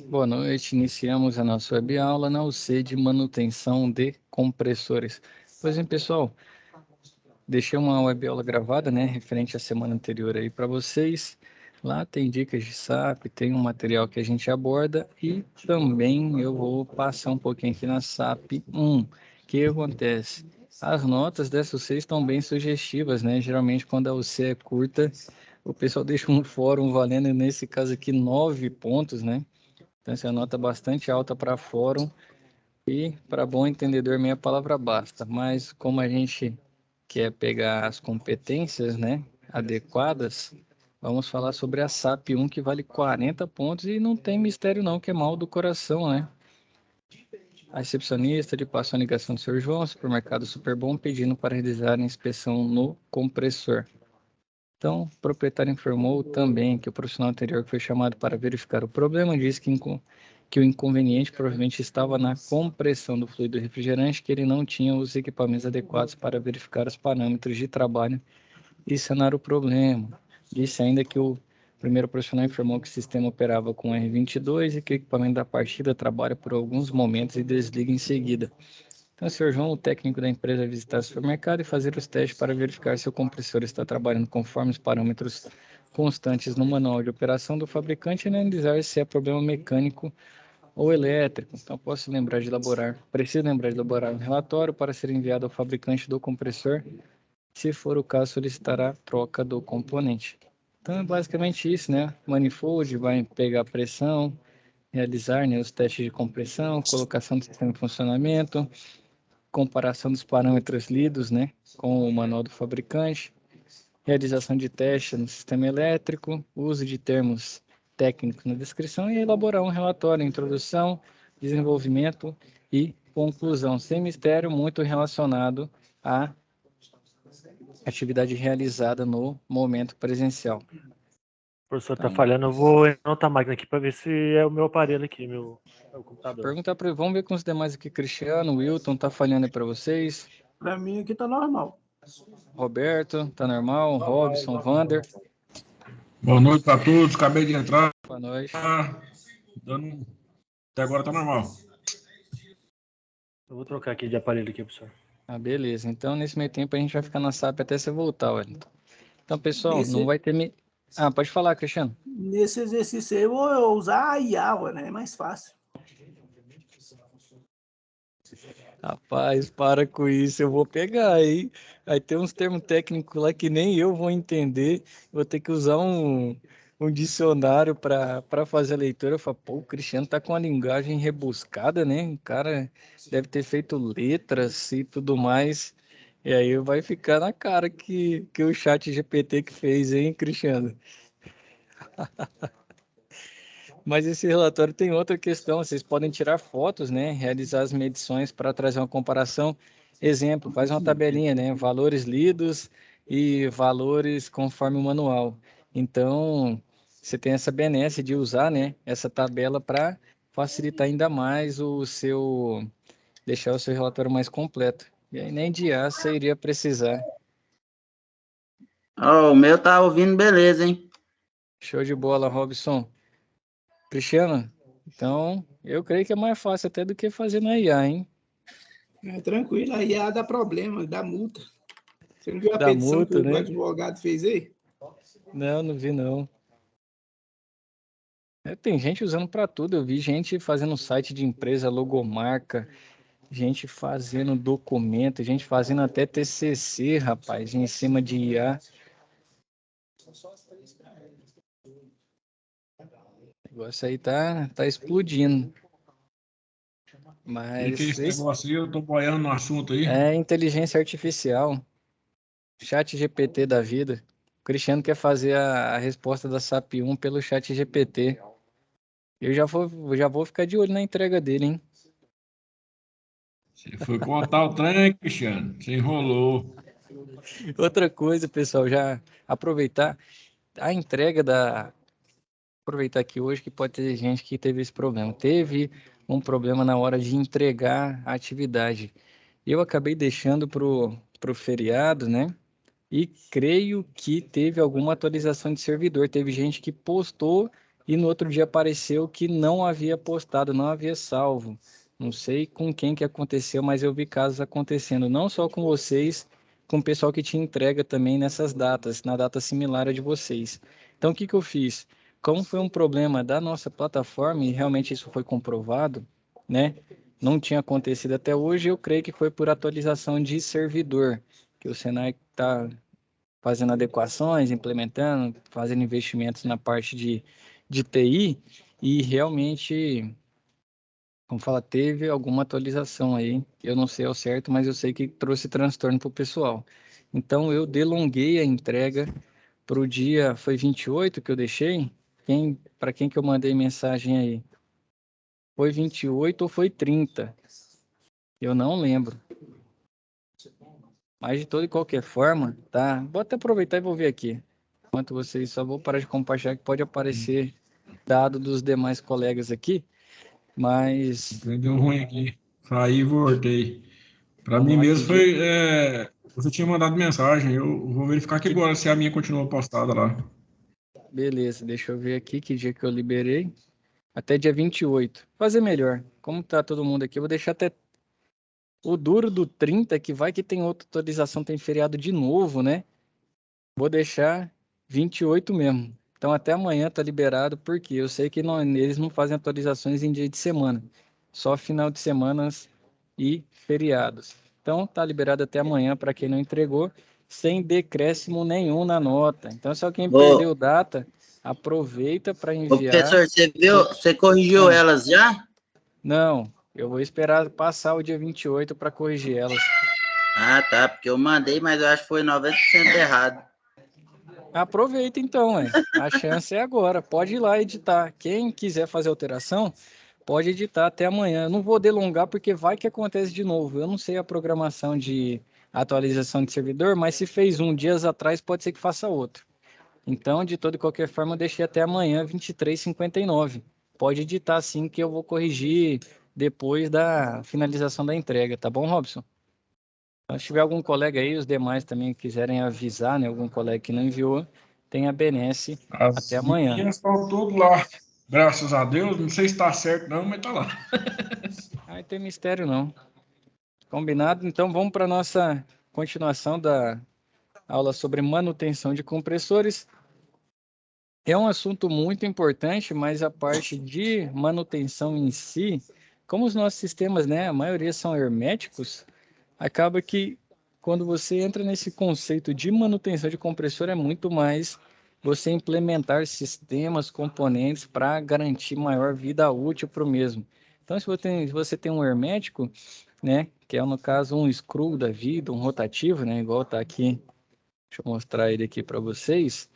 Boa noite, iniciamos a nossa web aula na UC de manutenção de compressores. Pois bem, pessoal, deixei uma web aula gravada, né, referente à semana anterior aí para vocês. Lá tem dicas de SAP, tem um material que a gente aborda e também eu vou passar um pouquinho aqui na SAP 1. O que acontece? As notas dessa UC estão bem sugestivas, né? Geralmente quando a UC é curta, o pessoal deixa um fórum valendo, nesse caso aqui, 9 pontos, né? Então essa é uma nota bastante alta para fórum e para bom entendedor meia palavra basta. Mas como a gente quer pegar as competências, né, adequadas, vamos falar sobre a SAP 1 que vale 40 pontos e não tem mistério não, que é mal do coração, né? A recepcionista lhe passou a ligação do Sr. João, supermercado Superbom, pedindo para realizar a inspeção no compressor. Então, o proprietário informou também que o profissional anterior que foi chamado para verificar o problema disse que o inconveniente provavelmente estava na compressão do fluido refrigerante, que ele não tinha os equipamentos adequados para verificar os parâmetros de trabalho e sanar o problema. Disse ainda que o primeiro profissional informou que o sistema operava com R22 e que o equipamento da partida trabalha por alguns momentos e desliga em seguida. Então, o Sr. João, o técnico da empresa, vai visitar o supermercado e fazer os testes para verificar se o compressor está trabalhando conforme os parâmetros constantes no manual de operação do fabricante e analisar se é problema mecânico ou elétrico. Então, preciso lembrar de elaborar um relatório para ser enviado ao fabricante do compressor. Se for o caso, solicitará a troca do componente. Então, é basicamente isso, né? Manifold vai pegar a pressão, realizar, né, os testes de compressão, colocação do sistema em funcionamento, comparação dos parâmetros lidos, né, com o manual do fabricante, realização de teste no sistema elétrico, uso de termos técnicos na descrição e elaborar um relatório, introdução, desenvolvimento e conclusão, sem mistério, muito relacionado à atividade realizada no momento presencial. O professor tá falhando, eu vou anotar a máquina aqui para ver se é o meu aparelho aqui, meu computador. Vamos ver com os demais aqui, Cristiano, Wilton, tá falhando aí para vocês? Para mim aqui tá normal. Roberto, tá normal? Robson, Vander. Boa noite para todos, acabei de entrar. Boa noite. Até agora tá normal. Eu vou trocar aqui de aparelho aqui, professor. Ah, beleza. Então, nesse meio tempo, a gente vai ficar na SAP até você voltar, Wellington. Então, pessoal, não vai ter... Ah, pode falar, Cristiano. Nesse exercício aí, eu vou usar a IA, né? É mais fácil. Rapaz, para com isso, eu vou pegar aí. Aí tem uns termos técnicos lá que nem eu vou entender. Vou ter que usar um dicionário para fazer a leitura. Eu falo, pô, o Cristiano tá com uma linguagem rebuscada, né? O cara deve ter feito letras e tudo mais. E aí vai ficar na cara que o chat GPT que fez, hein, Cristiano? Mas esse relatório tem outra questão, vocês podem tirar fotos, né, realizar as medições para trazer uma comparação. Exemplo, faz uma tabelinha, né, valores lidos e valores conforme o manual. Então, você tem essa benesse de usar, né, essa tabela para facilitar ainda mais deixar o seu relatório mais completo. E aí nem de IA você iria precisar. O meu tá ouvindo beleza, hein? Show de bola, Robson. Cristiano, então eu creio que é mais fácil até do que fazer na IA, hein? É tranquilo, a IA dá problema, dá multa. Você não viu a Dá petição multa, que o né? advogado fez aí? Não vi não. Tem gente usando para tudo. Eu vi gente fazendo site de empresa, logomarca, gente fazendo documento, gente fazendo até TCC, rapaz, em cima de IA. O negócio aí tá explodindo. Mas Esse negócio aí, eu tô boiando no assunto aí. é inteligência artificial, chat GPT da vida. O Cristiano quer fazer a resposta da SAP 1 pelo chat GPT. Eu já vou ficar de olho na entrega dele, hein? Você foi contar o trem, Cristiano. Você enrolou. Outra coisa, pessoal, já aproveitar a entrega aproveitar aqui hoje que pode ter gente que teve esse problema. Teve um problema na hora de entregar a atividade. Eu acabei deixando pro feriado, né? e creio que teve alguma atualização de servidor. Teve gente que postou e no outro dia apareceu que não havia postado, não havia salvo. Não sei com quem que aconteceu, mas eu vi casos acontecendo, não só com vocês, com o pessoal que te entrega também nessas datas, na data similar a de vocês. Então, o que que eu fiz? Como foi um problema da nossa plataforma, e realmente isso foi comprovado, né? Não tinha acontecido até hoje, eu creio que foi por atualização de servidor, que o Senai está fazendo adequações, implementando, fazendo investimentos na parte de TI, e realmente, como fala, teve alguma atualização aí, eu não sei ao certo, mas eu sei que trouxe transtorno para o pessoal. Então, eu delonguei a entrega para o dia, foi 28 que eu deixei? Para quem que eu mandei mensagem aí? Foi 28 ou foi 30? Eu não lembro. Mas de toda e qualquer forma, tá? Vou até aproveitar e vou ver aqui. Enquanto vocês, só vou parar de compartilhar que pode aparecer dado dos demais colegas aqui, mas Deu ruim aqui. Saí e voltei. Para vamos mim lá que mesmo o dia... foi. Você tinha mandado mensagem. Eu vou verificar aqui que- agora se a minha continua postada lá. Beleza, deixa eu ver aqui que dia que eu liberei. Até dia 28. Fazer melhor. Como tá todo mundo aqui, eu vou deixar até o duro do 30, que vai que tem outra atualização, tem feriado de novo, né? Vou deixar 28 mesmo. Então até amanhã tá liberado, porque eu sei que não, eles não fazem atualizações em dia de semana, só final de semanas e feriados. Então tá liberado até amanhã para quem não entregou, sem decréscimo nenhum na nota. Então se alguém Ô, perdeu data, aproveita para ô, enviar. professor, você viu? Você corrigiu Ah, elas já? não, eu vou esperar passar o dia 28 para corrigir elas. Ah, tá, porque eu mandei, mas eu acho que foi 90% errado. Aproveita então, a chance é agora. Pode ir lá editar. Quem quiser fazer alteração, pode editar até amanhã. Eu não vou delongar porque vai que acontece de novo. Eu não sei a programação de atualização de servidor, mas se fez um dias atrás, pode ser que faça outro. Então, de toda e qualquer forma, eu deixei até amanhã 23h59. Pode editar sim que eu vou corrigir depois da finalização da entrega, tá bom, Robson? Então, se tiver algum colega aí, os demais também quiserem avisar, né? Algum colega que não enviou, tem a benesse até As amanhã. minhas estão tudo lá. Graças a Deus. Não sei se está certo, não, mas tá lá. Aí tem mistério não. Combinado? Então vamos para a nossa continuação da aula sobre manutenção de compressores. É um assunto muito importante, mas a parte de manutenção em si, como os nossos sistemas, né, a maioria são herméticos, acaba que quando você entra nesse conceito de manutenção de compressor, é muito mais você implementar sistemas, componentes para garantir maior vida útil para o mesmo. Então, se você tem um hermético, né, que é no caso um screw da vida, um rotativo, né, igual está aqui, deixa eu mostrar ele aqui para vocês,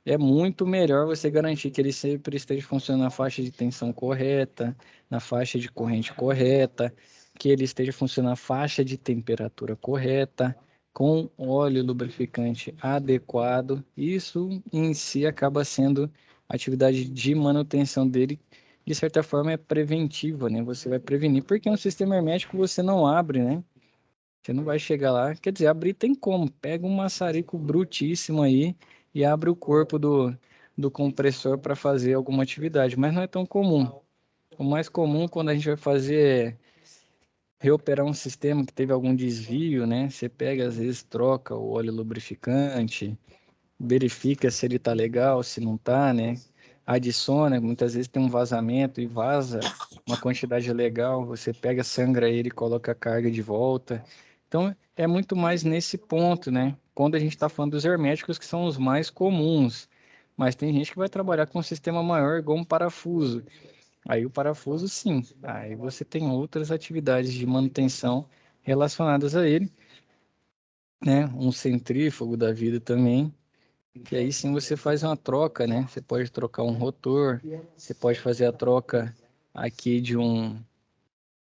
é muito melhor você garantir que ele sempre esteja funcionando na faixa de tensão correta, na faixa de corrente correta, que ele esteja funcionando na faixa de temperatura correta, com óleo lubrificante adequado. Isso em si acaba sendo a atividade de manutenção dele, de certa forma é preventiva, né? Você vai prevenir, porque um sistema hermético você não abre, né? Você não vai chegar lá. Quer dizer, abrir tem como. Pega um maçarico brutíssimo aí e abre o corpo do compressor para fazer alguma atividade, mas não é tão comum. O mais comum quando a gente vai fazer é reoperar um sistema que teve algum desvio, né? Você pega, às vezes, troca o óleo lubrificante, verifica se ele tá legal, se não tá, né? Adiciona, muitas vezes tem um vazamento e vaza uma quantidade legal, você pega, sangra ele e coloca a carga de volta. Então, é muito mais nesse ponto, né? Quando a gente está falando dos herméticos, que são os mais comuns. Mas tem gente que vai trabalhar com um sistema maior, igual um parafuso. Aí o parafuso, sim. Aí você tem outras atividades de manutenção relacionadas a ele, né? Um centrífugo da vida também, que aí sim você faz uma troca, né? Você pode trocar um rotor, você pode fazer a troca aqui de um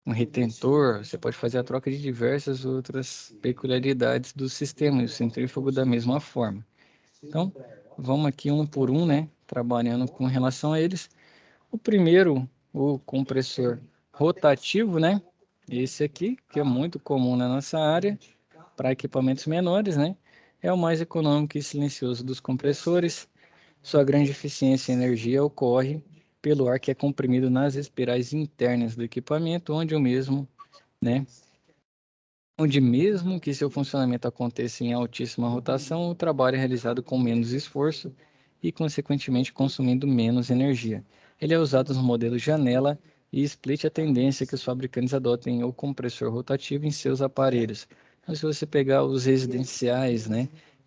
retentor, você pode fazer a troca de diversas outras peculiaridades do sistema, e o centrífugo da mesma forma. Então, vamos aqui um por um, né? Trabalhando com relação a eles. O primeiro, o compressor rotativo, né? Esse aqui, que é muito comum na nossa área, para equipamentos menores, né? é o mais econômico e silencioso dos compressores. Sua grande eficiência em energia ocorre pelo ar que é comprimido nas espirais internas do equipamento, onde mesmo que seu funcionamento aconteça em altíssima rotação, o trabalho é realizado com menos esforço e, consequentemente, consumindo menos energia. Ele é usado nos modelos janela e split, a tendência que os fabricantes adotem o compressor rotativo em seus aparelhos. Então, se você pegar os residenciais,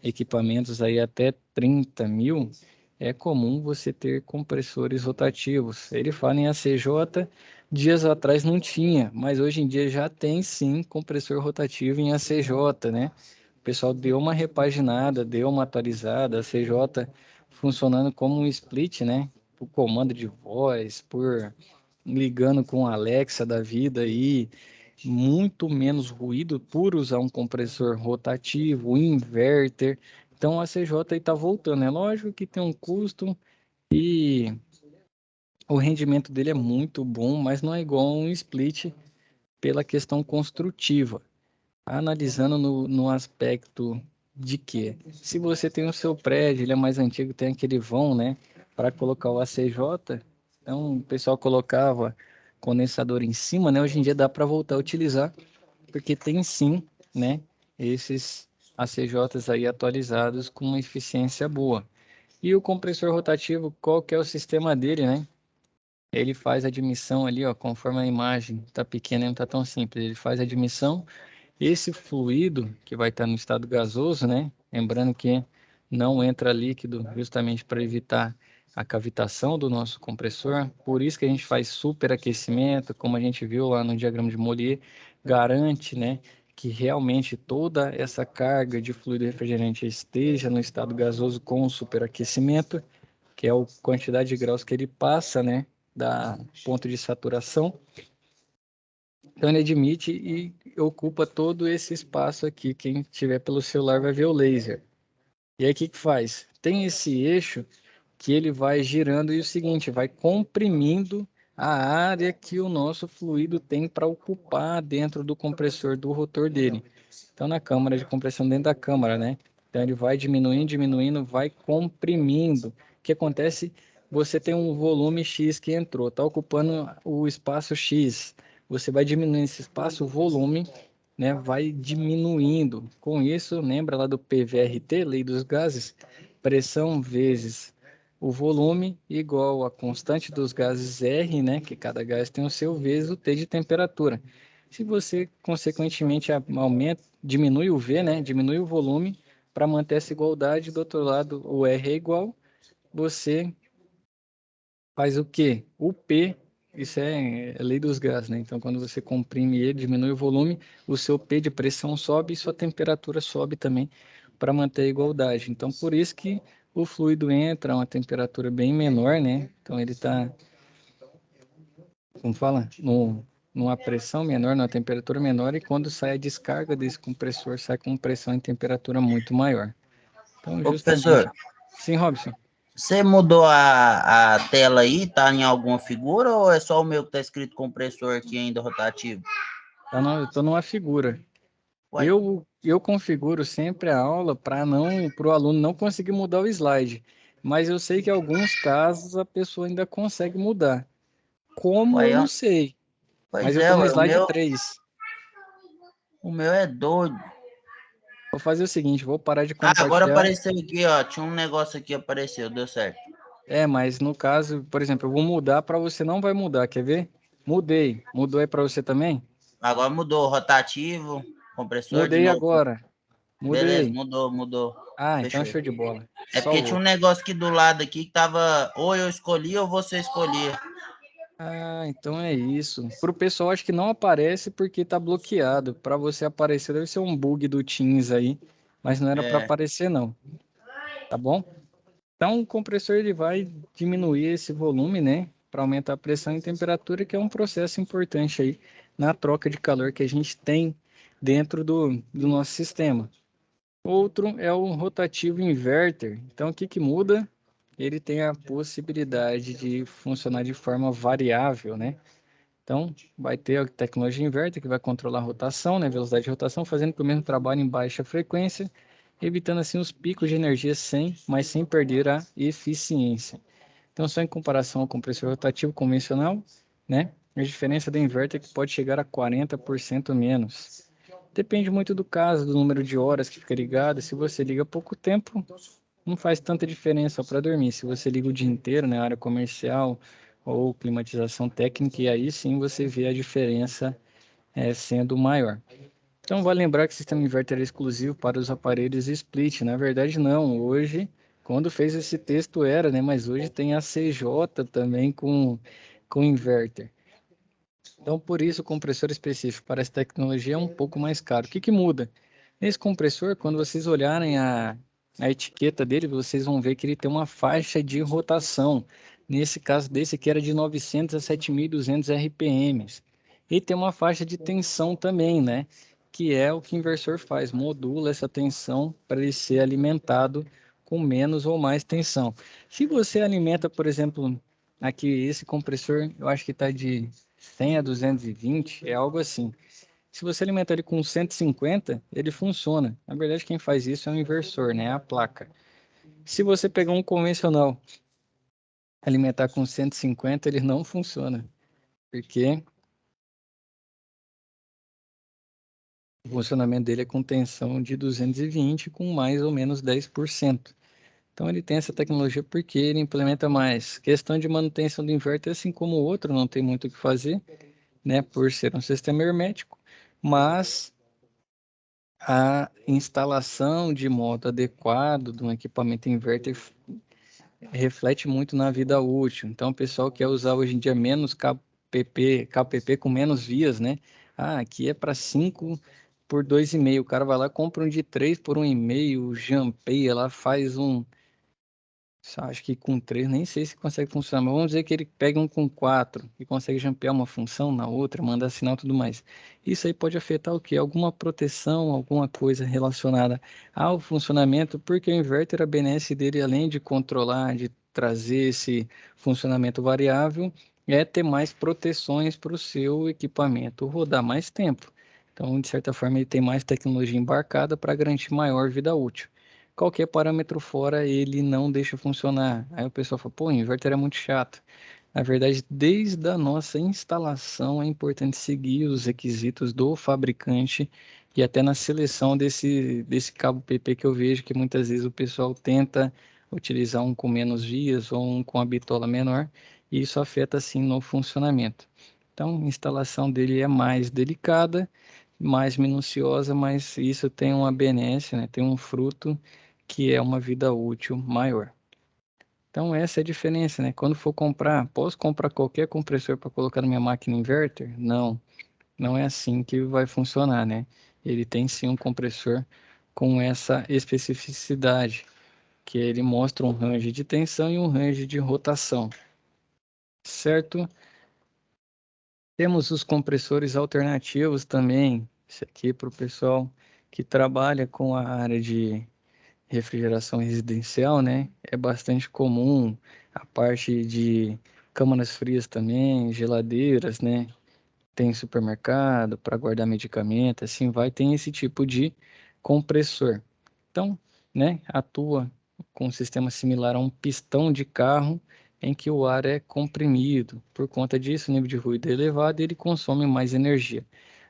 equipamentos aí até 30 mil, é comum você ter compressores rotativos. Ele fala em ACJ, dias atrás não tinha, mas hoje em dia já tem sim compressor rotativo em ACJ, né? O pessoal deu uma repaginada, deu uma atualizada, a ACJ funcionando como um split, né? Por comando de voz, por ligando com a Alexa da vida aí, muito menos ruído por usar um compressor rotativo, um inverter. Então a CJ está voltando. É lógico que tem um custo e o rendimento dele é muito bom, mas não é igual a um split pela questão construtiva. Analisando no aspecto de que, se você tem o seu prédio, ele é mais antigo, tem aquele vão, né, para colocar o ACJ, então o pessoal colocava condensador em cima, né, hoje em dia dá para voltar a utilizar, porque tem sim, né, esses ACJs aí atualizados com uma eficiência boa. E o compressor rotativo, qual que é o sistema dele, né? Ele faz a admissão ali, ó, conforme a imagem tá pequena, não tá tão simples. Ele faz a admissão, esse fluido que vai estar no estado gasoso, né? Lembrando que não entra líquido justamente para evitar a cavitação do nosso compressor. Por isso que a gente faz superaquecimento, como a gente viu lá no diagrama de Mollier, garante, né, que realmente toda essa carga de fluido refrigerante esteja no estado gasoso com superaquecimento, que é a quantidade de graus que ele passa, né, da ponto de saturação. Então ele admite e ocupa todo esse espaço aqui. Quem tiver pelo celular vai ver o laser. E aí o que que faz? Tem esse eixo que ele vai girando e o seguinte, vai comprimindo a área que o nosso fluido tem para ocupar dentro do compressor do rotor dele. Então na câmara de compressão dentro da câmara, né? Então ele vai diminuindo, diminuindo, vai comprimindo. O que acontece? Você tem um volume X que entrou, está ocupando o espaço X. Você vai diminuindo esse espaço, o volume, né, vai diminuindo. Com isso, lembra lá do PVRT, Lei dos Gases? Pressão vezes o volume igual a constante dos gases R, né, que cada gás tem o seu, vezes o T de temperatura. Se você, consequentemente, diminui o V, né, diminui o volume, para manter essa igualdade, do outro lado o R é igual, você faz o quê? O P, isso é lei dos gases, né? Então, quando você comprime ele, diminui o volume, o seu P de pressão sobe e sua temperatura sobe também para manter a igualdade. Então, por isso que o fluido entra a uma temperatura bem menor, né? Então, ele está, como fala? Numa pressão menor, numa temperatura menor, e quando sai a descarga desse compressor, sai com pressão e temperatura muito maior. Então, Ô, justamente... professor, Sim, Robson. você mudou a tela aí? Tá em alguma figura ou é só o meu que tá escrito compressor aqui ainda rotativo? Eu estou numa figura. Ué, Eu configuro sempre a aula para o aluno não conseguir mudar o slide, mas eu sei que em alguns casos a pessoa ainda consegue mudar. Como eu ué, não sei, mas pois eu é, estou no ué, slide 3. o meu é doido. Vou fazer o seguinte, vou parar de Ah, agora compartilhar. apareceu aqui, ó. Tinha um negócio aqui, apareceu, deu certo. Mas no caso, por exemplo, eu vou mudar para você, não vai mudar, quer ver? Mudei. Mudou aí para você também? Agora mudou, rotativo, compressor de Mudei novo. agora. Beleza, Mudei. mudou. Ah, então Fechou. show de bola. É porque tinha Salvou. um negócio aqui do lado aqui que tava ou eu escolhia ou você escolhia. Ah, então é isso. Para o pessoal, acho que não aparece porque está bloqueado. Para você aparecer, deve ser um bug do Teams aí, mas não era para É, aparecer, não. Tá bom? Então, o compressor ele vai diminuir esse volume, né? Para aumentar a pressão e temperatura, que é um processo importante aí na troca de calor que a gente tem dentro do nosso sistema. Outro é o rotativo inverter. Então, o que que muda? Ele tem a possibilidade de funcionar de forma variável, né? Então, vai ter a tecnologia inverter que vai controlar a rotação, né, velocidade de rotação, fazendo o mesmo trabalho em baixa frequência. evitando assim os picos de energia mas sem perder a eficiência. Então, só em comparação ao compressor rotativo convencional, né, a diferença do inverter é que pode chegar a 40% menos. Depende muito do caso, do número de horas que fica ligado. Se você liga pouco tempo, não faz tanta diferença para dormir. Se você liga o dia inteiro, na área comercial ou climatização técnica, e aí sim você vê a diferença sendo maior. Então, vale lembrar que o sistema inverter é exclusivo para os aparelhos split. Na verdade, não. Hoje, quando fez esse texto era, né? Mas hoje tem a CJ também com inverter. Então, por isso, o compressor específico para essa tecnologia é um pouco mais caro. O que muda? Nesse compressor, quando vocês olharem a etiqueta dele, vocês vão ver que ele tem uma faixa de rotação. Nesse caso desse aqui era de 900 a 7.200 RPMs. E tem uma faixa de tensão também, né? Que é o que o inversor faz, modula essa tensão para ele ser alimentado com menos ou mais tensão. Se você alimenta, por exemplo, aqui esse compressor, eu acho que está de 100 a 220, é algo assim. Se você alimentar ele com 150, ele funciona. Na verdade, quem faz isso é o inversor, né? A placa. Se você pegar um convencional, alimentar com 150, ele não funciona. Porque o funcionamento dele é com tensão de 220 com mais ou menos 10%. Então ele tem essa tecnologia porque ele implementa mais. Questão de manutenção do inverter, assim como o outro, não tem muito o que fazer, né? Por ser um sistema hermético. Mas a instalação de modo adequado de um equipamento inverter reflete muito na vida útil. Então, o pessoal quer usar hoje em dia menos KPP com menos vias, né? Ah, aqui é para 5 por 2,5. O cara vai lá, compra um de 3 por 1,5, jampeia lá, faz um. Acho que com 3, nem sei se consegue funcionar, mas vamos dizer que ele pega um com 4 e consegue jampear uma função na outra, mandar sinal e tudo mais. Isso aí pode afetar o quê? Alguma proteção, alguma coisa relacionada ao funcionamento, porque o inverter, a benesse dele, além de controlar, de trazer esse funcionamento variável, é ter mais proteções para o seu equipamento rodar mais tempo. Então, de certa forma, ele tem mais tecnologia embarcada para garantir maior vida útil. Qualquer parâmetro fora ele não deixa funcionar. Aí o pessoal fala, pô, inverter é muito chato. Na verdade, desde a nossa instalação é importante seguir os requisitos do fabricante e até na seleção desse cabo PP que eu vejo que muitas vezes o pessoal tenta utilizar um com menos vias ou um com a bitola menor e isso afeta assim no funcionamento. Então, a instalação dele é mais delicada, mais minuciosa, mas isso tem uma benesse, né? Tem um fruto que é uma vida útil maior. Então, essa é a diferença, né? Quando for comprar, posso comprar qualquer compressor para colocar na minha máquina inverter? Não, não é assim que vai funcionar, né? Ele tem sim um compressor com essa especificidade, que ele mostra um range de tensão e um range de rotação, certo? Temos os compressores alternativos também, isso aqui para o pessoal que trabalha com a área de refrigeração residencial, né? É bastante comum a parte de câmaras frias também, geladeiras, né? Tem supermercado para guardar medicamento, assim vai, tem esse tipo de compressor. Então, né, atua com um sistema similar a um pistão de carro em que o ar é comprimido. Por conta disso, o nível de ruído é elevado e ele consome mais energia.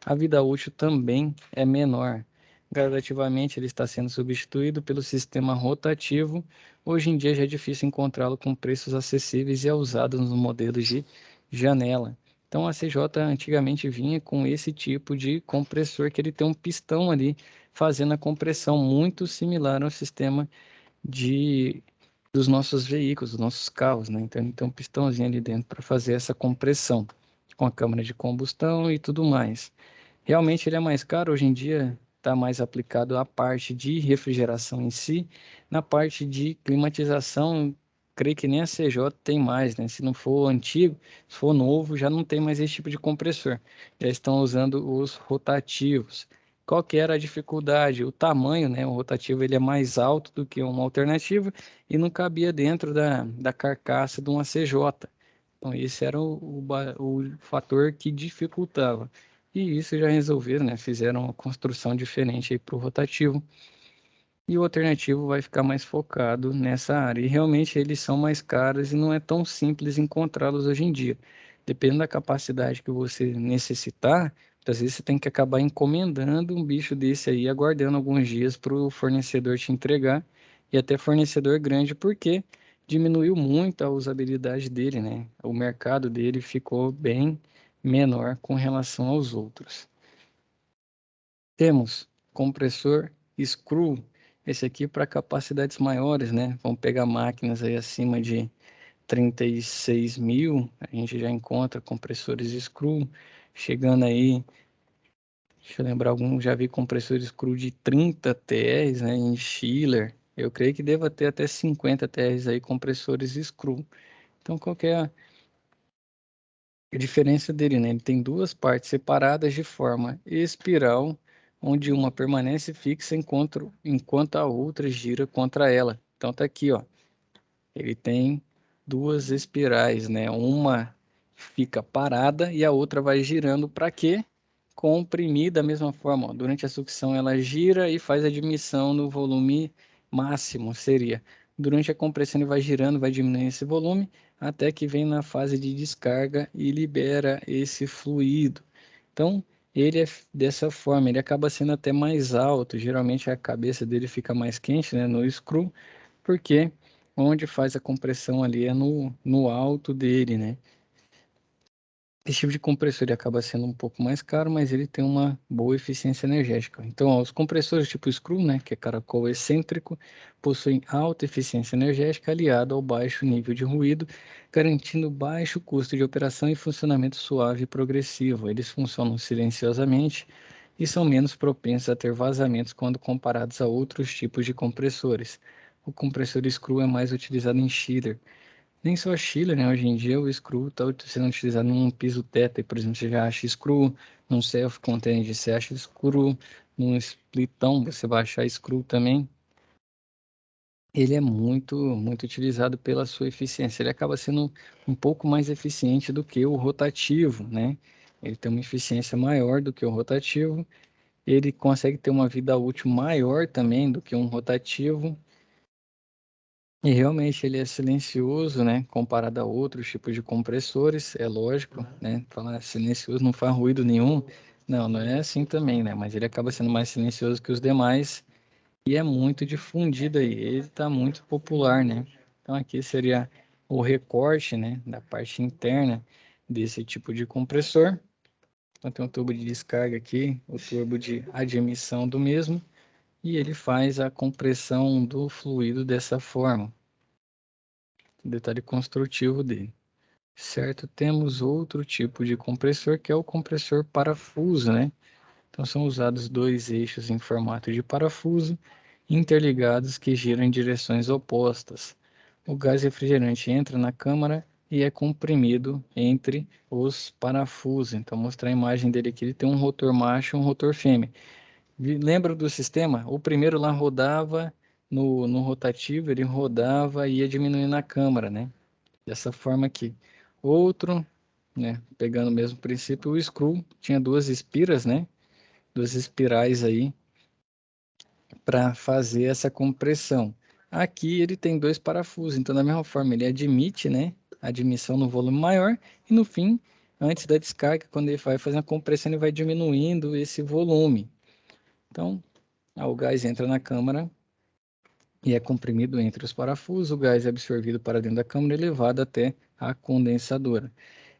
A vida útil também é menor. Gradativamente, ele está sendo substituído pelo sistema rotativo. Hoje em dia já é difícil encontrá-lo com preços acessíveis e é usado nos modelos de janela. Então a CJ antigamente vinha com esse tipo de compressor que ele tem um pistão ali fazendo a compressão muito similar ao sistema dos nossos veículos, dos nossos carros, né? Então ele tem um pistãozinho ali dentro para fazer essa compressão com a câmara de combustão e tudo mais. Realmente ele é mais caro, hoje em dia está mais aplicado à parte de refrigeração em si, na parte de climatização, creio que nem a CJ tem mais, né? Se não for antigo, se for novo, já não tem mais esse tipo de compressor. Já estão usando os rotativos. Qual que era a dificuldade? O tamanho, né? O rotativo ele é mais alto do que uma alternativa e não cabia dentro da carcaça de uma CJ. Então esse era o fator que dificultava. E isso já resolveram, né? Fizeram uma construção diferente para o rotativo. e o alternativo vai ficar mais focado nessa área. E realmente eles são mais caros e não é tão simples encontrá-los hoje em dia. Dependendo da capacidade que você necessitar, às vezes você tem que acabar encomendando um bicho desse aí, aguardando alguns dias para o fornecedor te entregar, e até fornecedor grande, porque diminuiu muito a usabilidade dele, né? O mercado dele ficou bem menor com relação aos outros. Temos compressor screw, esse aqui para capacidades maiores, né? Vamos pegar máquinas aí acima de 36 mil, a gente já encontra compressores screw, chegando aí, deixa eu lembrar alguns, já vi compressores screw de 30 TRs, né? Em Schiller, eu creio que deva ter até 50 TRs aí, compressores screw. Então, qual que é a diferença dele, né? Ele tem duas partes separadas de forma espiral, onde uma permanece fixa enquanto a outra gira contra ela. Então tá aqui, ó. Ele tem duas espirais, né? Uma fica parada e a outra vai girando para quê? Comprimir da mesma forma, ó. Durante a sucção ela gira e faz a admissão no volume máximo, seria. Durante a compressão ele vai girando, vai diminuindo esse volume, até que vem na fase de descarga e libera esse fluido. Então, ele é dessa forma, ele acaba sendo até mais alto, geralmente a cabeça dele fica mais quente, né, no screw, porque onde faz a compressão ali é no alto dele, né. Esse tipo de compressor ele acaba sendo um pouco mais caro, mas ele tem uma boa eficiência energética. Então, ó, os compressores tipo screw, né, que é caracol excêntrico, possuem alta eficiência energética aliada ao baixo nível de ruído, garantindo baixo custo de operação e funcionamento suave e progressivo. Eles funcionam silenciosamente e são menos propensos a ter vazamentos quando comparados a outros tipos de compressores. O compressor screw é mais utilizado em chiller. Nem só Chile, né? Hoje em dia o screw está sendo utilizado num piso teto, e, por exemplo, você já acha screw, num self-contained você acha screw, num splitão você vai achar screw também. Ele é muito utilizado pela sua eficiência. Ele acaba sendo um pouco mais eficiente do que o rotativo, né? Ele tem uma eficiência maior do que o rotativo. Ele consegue ter uma vida útil maior também do que um rotativo. E realmente ele é silencioso, né? Comparado a outros tipos de compressores, é lógico, né? Falar silencioso não faz ruído nenhum. Não, não é assim também, né? Mas ele acaba sendo mais silencioso que os demais e é muito difundido aí. Ele está muito popular, né? Então aqui seria o recorte, né? Da parte interna desse tipo de compressor. Então tem um tubo de descarga aqui, o tubo de admissão do mesmo, e ele faz a compressão do fluido dessa forma. Detalhe construtivo dele. Certo? Temos outro tipo de compressor que é o compressor parafuso, né? Então são usados dois eixos em formato de parafuso interligados que giram em direções opostas. O gás refrigerante entra na câmara e é comprimido entre os parafusos. Então mostrar a imagem dele aqui, ele tem um rotor macho e um rotor fêmea. Lembra do sistema? O primeiro lá rodava no rotativo, ele rodava e ia diminuindo a câmara, né? Dessa forma aqui. Outro, né, pegando o mesmo princípio, o screw tinha duas espiras, né, duas espirais aí para fazer essa compressão. Aqui ele tem dois parafusos, então da mesma forma ele admite, né, a admissão no volume maior e no fim, antes da descarga, quando ele vai fazer a compressão, ele vai diminuindo esse volume. Então, o gás entra na câmara e é comprimido entre os parafusos, o gás é absorvido para dentro da câmara e levado até a condensadora.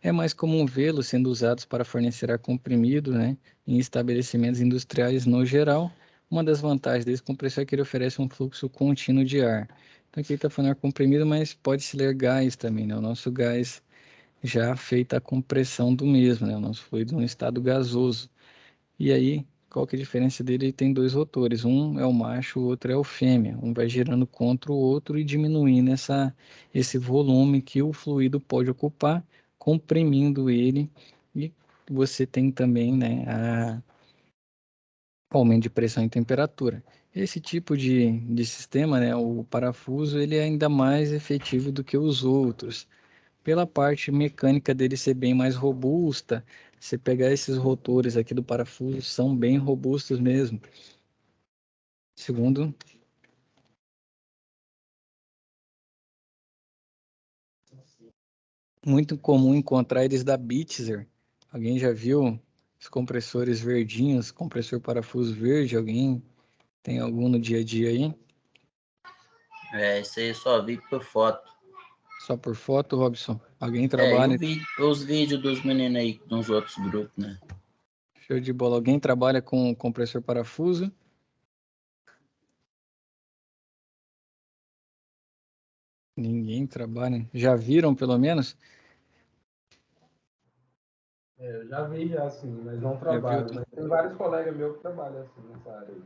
É mais comum vê-los sendo usados para fornecer ar comprimido, né, em estabelecimentos industriais no geral. Uma das vantagens desse compressor é que ele oferece um fluxo contínuo de ar. Então aqui está falando ar comprimido, mas pode-se ler gás também, né? O nosso gás já feita a compressão do mesmo, né? O nosso fluido no estado gasoso. E aí, qual que é a diferença dele? Ele tem dois rotores, um é o macho, o outro é o fêmea. Um vai girando contra o outro e diminuindo esse volume que o fluido pode ocupar, comprimindo ele. E você tem também, né, aumento de pressão e temperatura. Esse tipo de sistema, né, o parafuso, ele é ainda mais efetivo do que os outros pela parte mecânica dele ser bem mais robusta. Você pegar esses rotores aqui do parafuso, são bem robustos mesmo. Segundo Muito comum encontrar eles da Bitzer. Alguém já viu os compressores verdinhos, compressor parafuso verde? Alguém tem algum no dia a dia aí? Isso aí eu só vi por foto. Só por foto, Robson? Alguém E trabalha? os vídeos dos meninos aí, dos outros grupos, né? Show de bola. Alguém trabalha com compressor parafuso? Ninguém trabalha. Já viram, pelo menos? Eu já vi já assim, mas não Já trabalho. viu? Mas tem vários colegas meus que trabalham assim nessa área aí.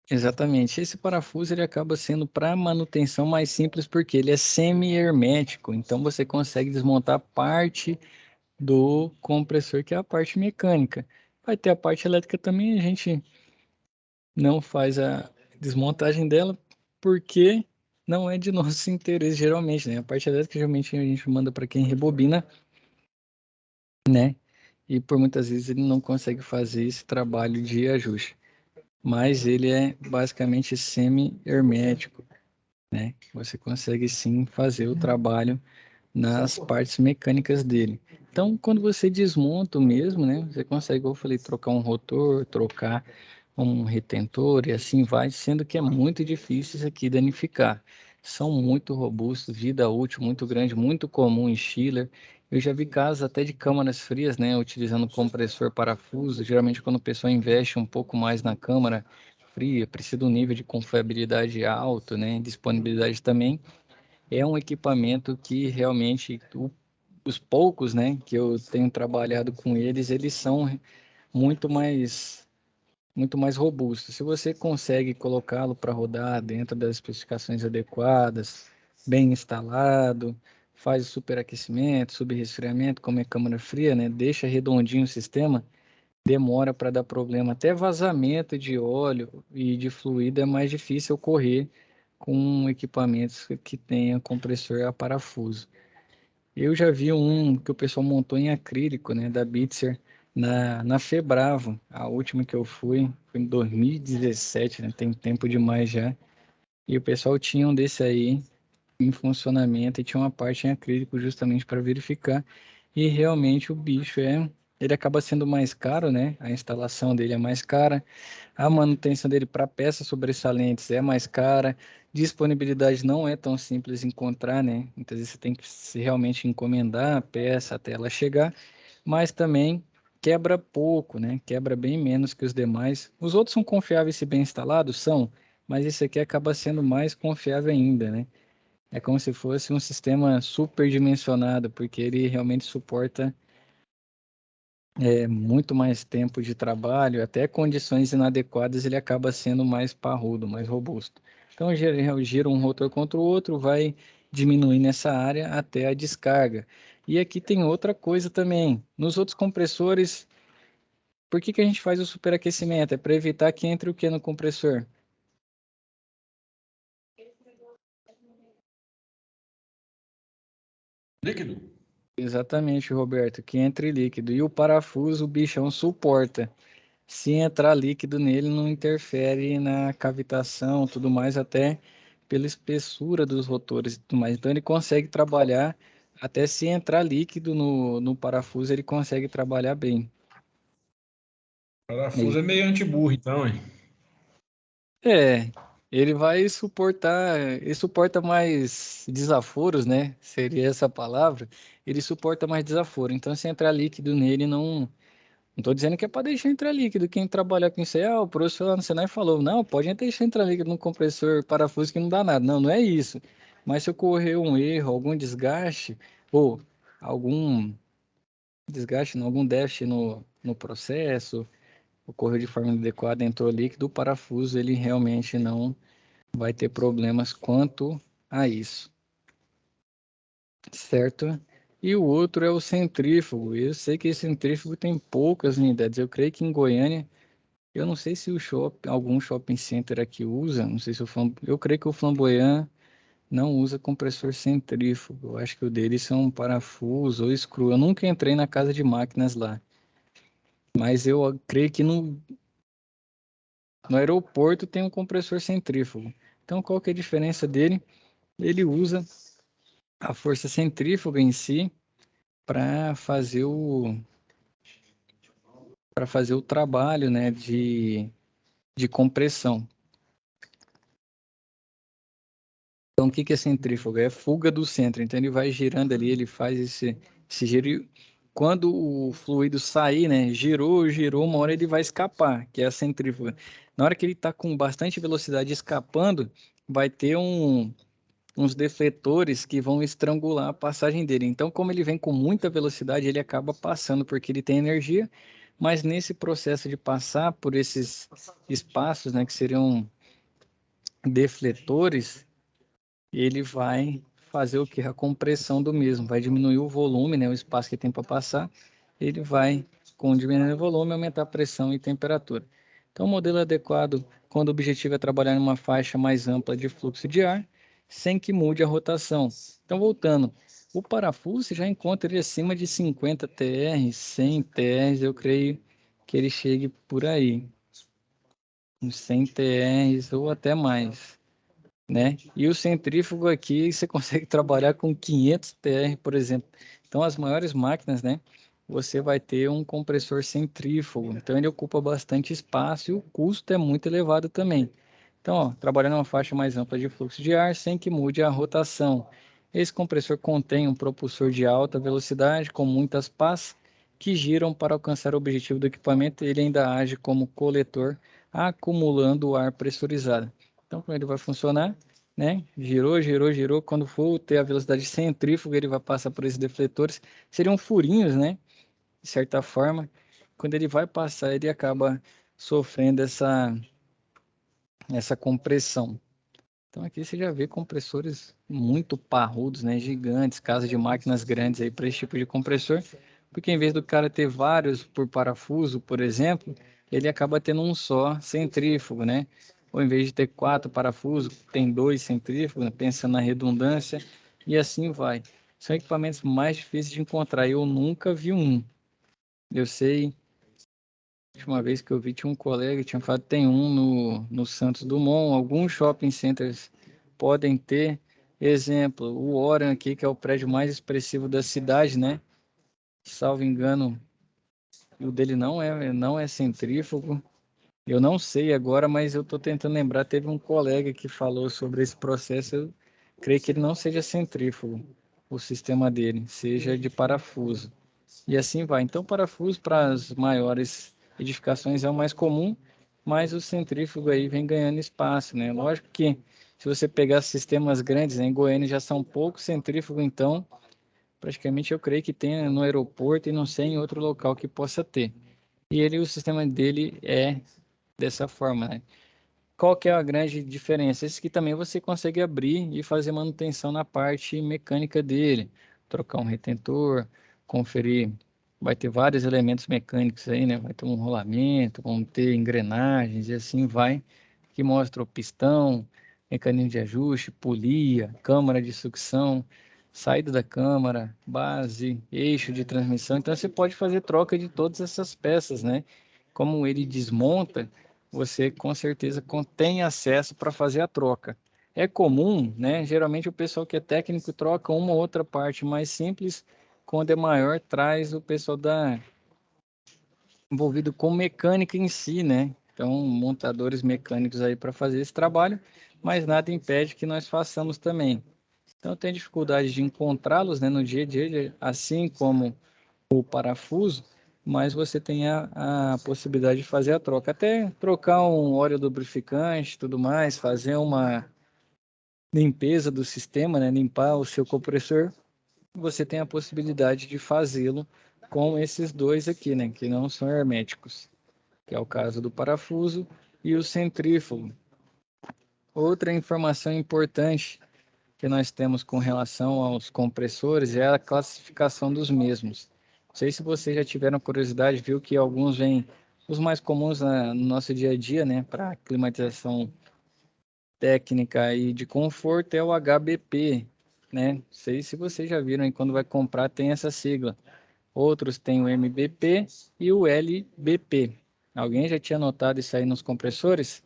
Exatamente. Esse parafuso ele acaba sendo para manutenção mais simples porque ele é semi-hermético. Então você consegue desmontar parte do compressor, que é a parte mecânica. Vai ter a parte elétrica também, a gente não faz a desmontagem dela porque não é de nosso interesse geralmente, né? A parte elétrica geralmente a gente manda para quem rebobina, né? E por muitas vezes ele não consegue fazer esse trabalho de ajuste. Mas ele é basicamente semi-hermético, né? Você consegue sim fazer o trabalho nas partes mecânicas dele. Então, quando você desmonta o mesmo, né? Você consegue, como eu falei, trocar um rotor, trocar um retentor e assim vai, sendo que é muito difícil isso aqui danificar. São muito robustos, vida útil muito grande, muito comum em chiller. Eu já vi casos até de câmaras frias, né, utilizando compressor parafuso. Geralmente quando o pessoal investe um pouco mais na câmara fria, precisa de um nível de confiabilidade alto, né, disponibilidade também. É um equipamento que realmente os poucos, né, que eu tenho trabalhado com eles, eles são muito mais muito mais robusto. Se você consegue colocá-lo para rodar dentro das especificações adequadas, bem instalado, faz o superaquecimento, subresfriamento, como é câmara fria, né? Deixa redondinho o sistema, demora para dar problema. Até vazamento de óleo e de fluido é mais difícil ocorrer com equipamentos que tenha compressor a parafuso. Eu já vi um que o pessoal montou em acrílico, né, da Bitzer, na Febravo. A última que eu fui foi em 2017, né, tem tempo demais já. E o pessoal tinha um desse aí em funcionamento e tinha uma parte em acrílico justamente para verificar. E realmente o bicho ele acaba sendo mais caro, né? A instalação dele é mais cara, a manutenção dele para peças sobressalentes é mais cara, disponibilidade não é tão simples encontrar, né? Muitas vezes você tem que realmente encomendar a peça até ela chegar, mas também quebra pouco, né? Quebra bem menos que os demais. Os outros são confiáveis se bem instalados? São, mas esse aqui acaba sendo mais confiável ainda, né? É como se fosse um sistema superdimensionado, porque ele realmente suporta muito mais tempo de trabalho, até condições inadequadas ele acaba sendo mais parrudo, mais robusto. Então, gira um rotor contra o outro, vai diminuir nessa área até a descarga. E aqui tem outra coisa também. Nos outros compressores, por que que a gente faz o superaquecimento? É para evitar que entre o que no compressor? Líquido. Exatamente, Roberto, que entre líquido. E o parafuso, o bichão suporta. Se entrar líquido nele, não interfere na cavitação, tudo mais, até pela espessura dos rotores e tudo mais. Então, ele consegue trabalhar, até se entrar líquido no parafuso, ele consegue trabalhar bem. Parafuso é meio antiburro, então, hein? É, ele vai suportar, ele suporta mais desaforos, né? Seria essa a palavra. Ele suporta mais desaforo. Então, se entrar líquido nele, não estou dizendo que é para deixar entrar líquido. Quem trabalha com isso aí, o professor lá no Senai falou, não, pode deixar entrar líquido no compressor parafuso que não dá nada. Não, não é isso. Mas se ocorrer um erro, algum desgaste, ou algum desgaste, não, algum déficit no processo, ocorreu de forma inadequada, entrou líquido, o parafuso ele realmente não vai ter problemas quanto a isso, certo? E o outro é o centrífugo. Eu sei que esse centrífugo tem poucas unidades. Eu creio que em Goiânia eu não sei se algum shopping center aqui usa, não sei se eu creio que o Flamboyant não usa compressor centrífugo. Eu acho que o deles são parafuso ou screw. Eu nunca entrei na casa de máquinas lá, mas eu creio que no aeroporto tem um compressor centrífugo. Então, qual que é a diferença dele? Ele usa a força centrífuga em si para fazer o trabalho, né, de compressão. Então, o que é centrífuga? É fuga do centro. Então, ele vai girando ali, ele faz esse giro. E quando o fluido sair, né, girou, uma hora ele vai escapar, que é a centrífuga. Na hora que ele está com bastante velocidade escapando, vai ter uns defletores que vão estrangular a passagem dele. Então, como ele vem com muita velocidade, ele acaba passando porque ele tem energia, mas nesse processo de passar por esses espaços, né, que seriam defletores, ele vai fazer o que? A compressão do mesmo, vai diminuir o volume, né, o espaço que tem para passar, ele vai, com diminuir o volume, aumentar a pressão e temperatura. Então, o modelo adequado, quando o objetivo é trabalhar em uma faixa mais ampla de fluxo de ar, sem que mude a rotação. Então, voltando, o parafuso já encontra ele acima de 50 TR, 100 TR, eu creio que ele chegue por aí, uns 100 TR ou até mais, né? E o centrífugo aqui, você consegue trabalhar com 500 TR, por exemplo. Então, as maiores máquinas, né? Você vai ter um compressor centrífugo. Então, ele ocupa bastante espaço e o custo é muito elevado também. Então, ó, trabalhando uma faixa mais ampla de fluxo de ar sem que mude a rotação. Esse compressor contém um propulsor de alta velocidade com muitas pás que giram para alcançar o objetivo do equipamento. Ele ainda age como coletor, acumulando o ar pressurizado. Então, como ele vai funcionar, né? Girou, girou, girou. Quando for ter a velocidade centrífuga, ele vai passar por esses defletores. Seriam furinhos, né? De certa forma. Quando ele vai passar, ele acaba sofrendo essa compressão. Então, aqui você já vê compressores muito parrudos, né? Gigantes, casa de máquinas grandes aí para esse tipo de compressor. Porque em vez do cara ter vários por parafuso, por exemplo, ele acaba tendo um só centrífugo, né? Ou em vez de ter 4 parafusos, tem 2 centrífugos, né? Pensando na redundância, e assim vai. São equipamentos mais difíceis de encontrar. Eu nunca vi um. Eu sei, a última vez que eu vi, tinha um colega que tinha falado que tem um no Santos Dumont. Alguns shopping centers podem ter. Exemplo, o Orion aqui, que é o prédio mais expressivo da cidade, né? Salvo engano, o dele não é centrífugo. Eu não sei agora, mas eu estou tentando lembrar. Teve um colega que falou sobre esse processo. Eu creio que ele não seja centrífugo, o sistema dele, seja de parafuso. E assim vai. Então, parafuso para as maiores edificações é o mais comum, mas o centrífugo aí vem ganhando espaço, né? Lógico que se você pegar sistemas grandes, né, em Goiânia já são poucos centrífugos, então praticamente eu creio que tem no aeroporto e não sei em outro local que possa ter. E ele, o sistema dele é dessa forma, né? Qual que é a grande diferença? Esse aqui também você consegue abrir e fazer manutenção na parte mecânica dele, trocar um retentor, conferir, vai ter vários elementos mecânicos aí, né? Vai ter um rolamento, vão ter engrenagens e assim vai, que mostra o pistão, mecanismo de ajuste, polia, câmara de sucção, saída da câmara, base, eixo de transmissão. Então você pode fazer troca de todas essas peças, né? Como ele desmonta, você com certeza tem acesso para fazer a troca. É comum, né? Geralmente o pessoal que é técnico troca uma ou outra parte mais simples, quando é maior, traz o pessoal envolvido com mecânica em si, né? Então, montadores mecânicos aí para fazer esse trabalho, mas nada impede que nós façamos também. Então, tem dificuldade de encontrá-los, né, no dia a dia, assim como o parafuso, mas você tem a possibilidade de fazer a troca. Até trocar um óleo lubrificante, tudo mais, fazer uma limpeza do sistema, né? Limpar o seu compressor, você tem a possibilidade de fazê-lo com esses dois aqui, né? Que não são herméticos, que é o caso do parafuso e o centrífugo. Outra informação importante que nós temos com relação aos compressores é a classificação dos mesmos. Não sei se vocês já tiveram curiosidade, viu que alguns vêm, os mais comuns no nosso dia a dia, né, para climatização técnica e de conforto é o HBP, né? Não sei se vocês já viram, e quando vai comprar tem essa sigla. Outros têm o MBP e o LBP. Alguém já tinha notado isso aí nos compressores?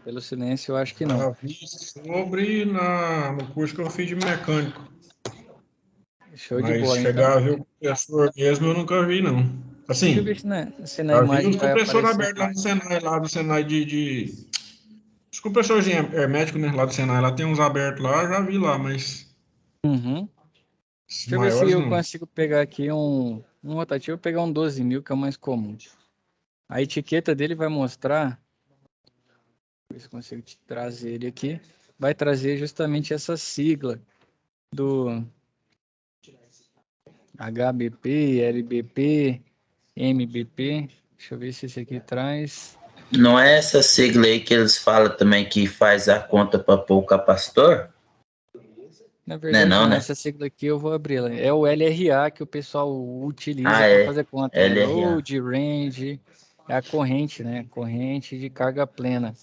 Pelo silêncio, eu acho que não. Já vi sobre no curso que eu fiz de mecânico. Show de Mas bola, então. chegar a ver o compressor mesmo, eu nunca vi, não. Deixa eu ver Assim, se na já vi imagem os vai compressores aparecer. abertos lá no Senai, Os compressores herméticos, né? Lá do Senai, lá tem uns abertos lá, já vi lá, mas Uhum. os Deixa eu ver se maiores eu não. consigo pegar aqui um rotativo, pegar um 12.000, que é o mais comum. A etiqueta dele vai mostrar, ver se eu consigo trazer ele aqui, vai trazer justamente essa sigla do HBP, LBP, MBP. Deixa eu ver se esse aqui traz. Não é essa sigla aí que eles falam também que faz a conta para pôr o capacitor? Na Não é verdade, não, não. né? Essa sigla aqui eu vou abrir ela. É o LRA que o pessoal utiliza Ah, para é. fazer conta, né? LRA. Load, range, é a corrente, né? Corrente de carga plena.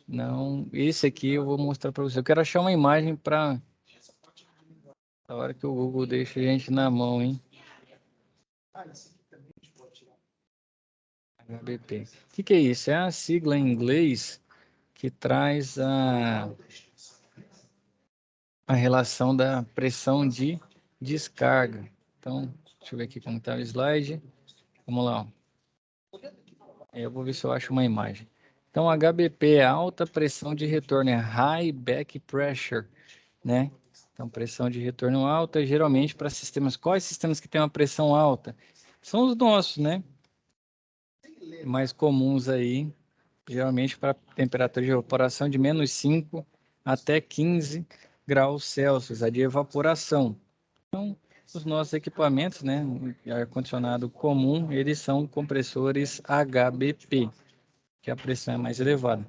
Não, esse aqui eu vou mostrar para você. Eu quero achar uma imagem para a hora que o Google deixa a gente na mão, hein? HBP. O que é isso? É a sigla em inglês que traz a relação da pressão de descarga. Então, deixa eu ver aqui como está o slide. Vamos lá. Eu vou ver se eu acho uma imagem. Então, HBP é alta pressão de retorno, é High Back Pressure, né? Então, pressão de retorno alta, geralmente para sistemas. Quais sistemas que têm uma pressão alta? São os nossos, né? Mais comuns aí, geralmente para temperatura de evaporação de menos 5 até 15 graus Celsius, a de evaporação. Então, os nossos equipamentos, né, ar-condicionado comum, eles são compressores HBP, que a pressão é mais elevada.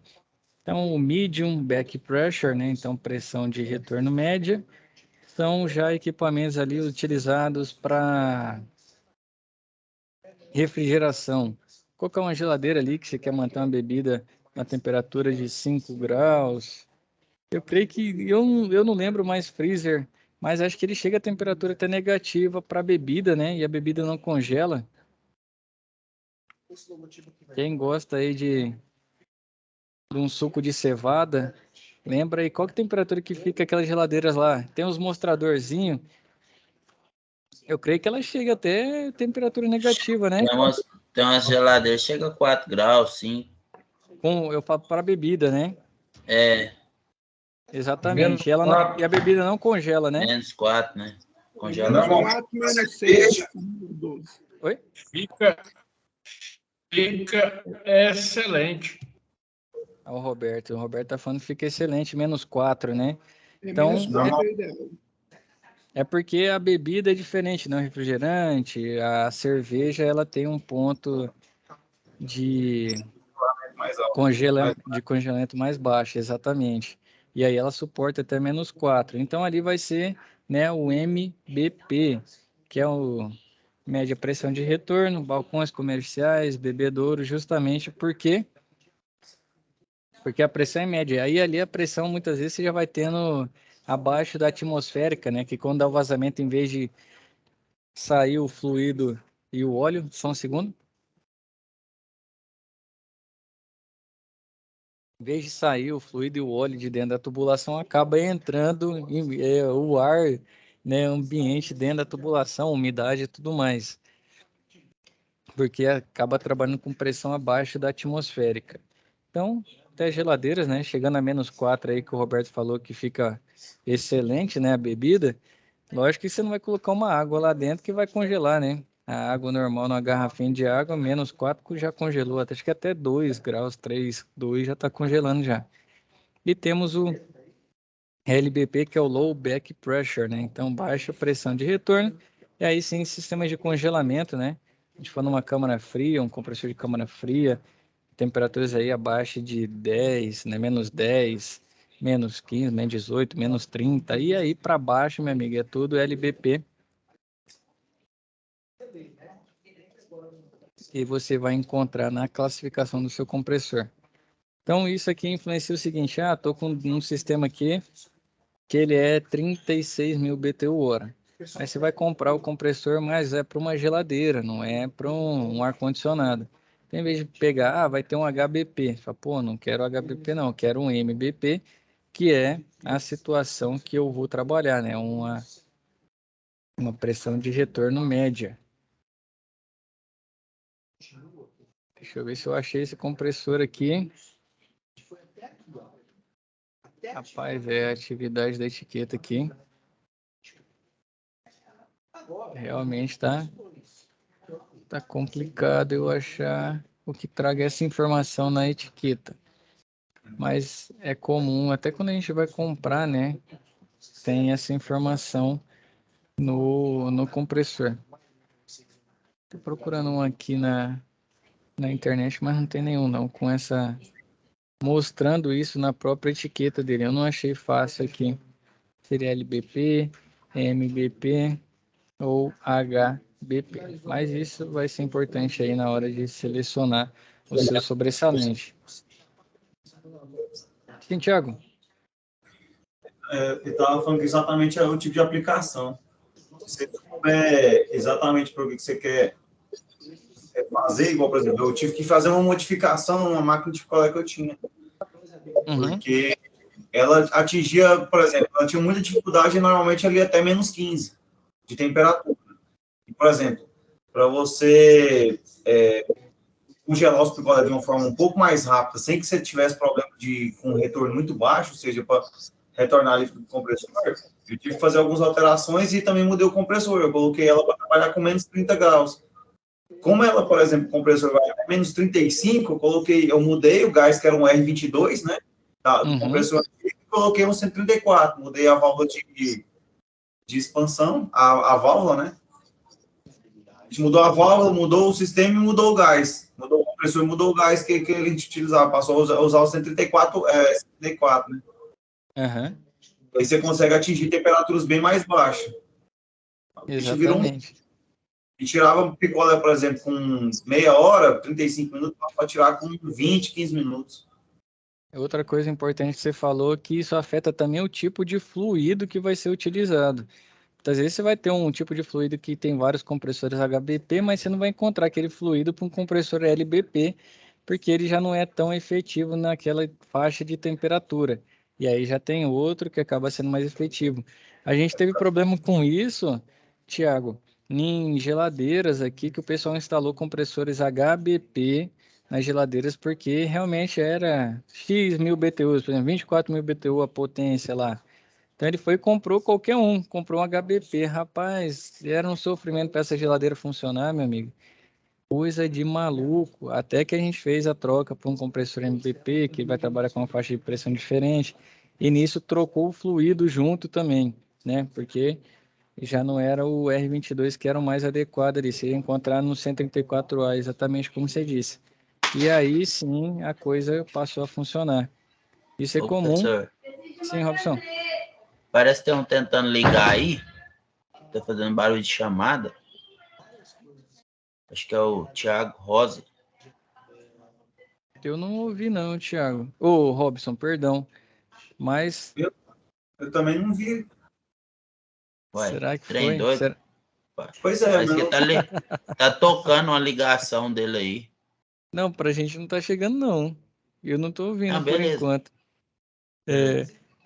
Então, o medium back pressure, né, então pressão de retorno média, são já equipamentos ali utilizados para refrigeração. Colocar uma geladeira ali que você quer manter uma bebida na temperatura de 5 graus. Eu creio que eu não lembro mais freezer, mas acho que ele chega a temperatura até negativa para a bebida, né? E a bebida não congela. Quem gosta aí de um suco de cevada, lembra aí qual que é a temperatura que fica aquelas geladeiras lá? Tem uns mostradorzinhos. Eu creio que ela chega até temperatura negativa, né? Tem umas geladeiras, chega a 4 graus, 5. Eu falo para bebida, né? É, Exatamente. E a bebida não congela, né? menos 4, né? Congela. Menos 4, menos 6, 12. Oi? Fica excelente. O Roberto tá falando que fica excelente, menos 4, né? É Então, menos 4 aí dela. é porque a bebida é diferente, não? Refrigerante, a cerveja, ela tem um ponto de congelamento mais baixo, exatamente. E aí ela suporta até menos 4. Então ali vai ser, né, o MBP, que é o média pressão de retorno, balcões comerciais, bebedouro, justamente porque a pressão é média. Aí ali a pressão muitas vezes você já vai tendo abaixo da atmosférica, né, que quando dá o vazamento, em vez de sair o fluido e o óleo, só um segundo. Em vez de sair o fluido e o óleo de dentro da tubulação, acaba entrando o ar, né, ambiente dentro da tubulação, umidade e tudo mais. Porque acaba trabalhando com pressão abaixo da atmosférica. Então, até geladeiras, né, chegando a menos 4 aí, que o Roberto falou que fica excelente, né, a bebida. Lógico que você não vai colocar uma água lá dentro que vai congelar, né? A água normal numa garrafinha de água, menos 4 já congelou, acho que até 2 graus, 3, 2 já está congelando já. E temos o LBP, que é o Low Back Pressure, né? Então, baixa pressão de retorno. E aí sim, sistemas de congelamento, né? A gente for numa câmara fria, um compressor de câmara fria, temperaturas aí abaixo de 10, né? Menos 10, menos 15, menos 18, menos 30. E aí para baixo, meu amigo, é tudo LBP. E você vai encontrar na classificação do seu compressor. Então, isso aqui influencia o seguinte, estou com um sistema aqui que ele é 36.000 BTU/hora. Aí você vai comprar o compressor, mas é para uma geladeira, não é para um ar-condicionado. Então, em vez de pegar, vai ter um HBP. Fala, pô, não quero HBP não, quero um MBP, que é a situação que eu vou trabalhar, né? Uma pressão de retorno média. Deixa eu ver se eu achei esse compressor aqui. Rapaz, é a atividade da etiqueta aqui. Realmente tá complicado eu achar o que traga essa informação na etiqueta. Mas é comum, até quando a gente vai comprar, né? Tem essa informação no compressor. Tô procurando um aqui na internet, mas não tem nenhum não com essa mostrando isso na própria etiqueta dele. Eu não achei fácil aqui. Seria LBP, MBP ou HBP. Mas isso vai ser importante aí na hora de selecionar o seu sobressalente. Sim, Thiago? Eu estava falando que exatamente é o tipo de aplicação. Se você souber exatamente para o que você quer fazer, igual, por exemplo, eu tive que fazer uma modificação numa máquina de picolé que eu tinha. Porque ela atingia, por exemplo, ela tinha muita dificuldade normalmente ali até menos 15 de temperatura. E, por exemplo, para você congelar os picolés de uma forma um pouco mais rápida, sem que você tivesse problema com retorno muito baixo, ou seja, para retornar ali para o compressor, eu tive que fazer algumas alterações e também mudei o compressor. Eu coloquei ela para trabalhar com menos 30 graus. Como ela, por exemplo, o compressor vai a menos 35, eu mudei o gás, que era um R22, né? Do compressor, e coloquei um 134. Mudei a válvula de expansão, a válvula, né? A gente mudou a válvula, mudou o sistema e mudou o gás. Mudou o compressor e mudou o gás que a gente utilizava. Passou a usar o 134, 74, né? Aí você consegue atingir temperaturas bem mais baixas. Exatamente. E tirava o picolé, por exemplo, com meia hora, 35 minutos, para tirar com 20, 15 minutos. Outra coisa importante que você falou é que isso afeta também o tipo de fluido que vai ser utilizado. Muitas vezes você vai ter um tipo de fluido que tem vários compressores HBP, mas você não vai encontrar aquele fluido para um compressor LBP, porque ele já não é tão efetivo naquela faixa de temperatura. E aí já tem outro que acaba sendo mais efetivo. A gente teve problema com isso, Thiago, em geladeiras aqui, que o pessoal instalou compressores HBP nas geladeiras, porque realmente era X mil BTUs, por exemplo, 24 mil BTU a potência lá. Então ele foi e comprou qualquer um, comprou um HBP. Rapaz, era um sofrimento para essa geladeira funcionar, meu amigo. Coisa de maluco. Até que a gente fez a troca para um compressor MBP, que vai trabalhar com uma faixa de pressão diferente. E nisso trocou o fluido junto também, né? Porque já não era o R22 que era o mais adequado ali. Você ia encontrar no 134A, exatamente como você disse. E aí sim a coisa passou a funcionar. Isso é comum. Professor, Sim, Robson. parece que tem um tentando ligar aí. Tá fazendo barulho de chamada. Acho que é o Thiago Rosa. Eu não ouvi não, Thiago. Ô, Robson, perdão. Mas... Eu também não vi. Ué, será que trem foi? doido? Pois é, parece que tá tocando uma ligação dele aí. Não, pra gente não tá chegando, não. Eu não tô ouvindo por beleza. enquanto.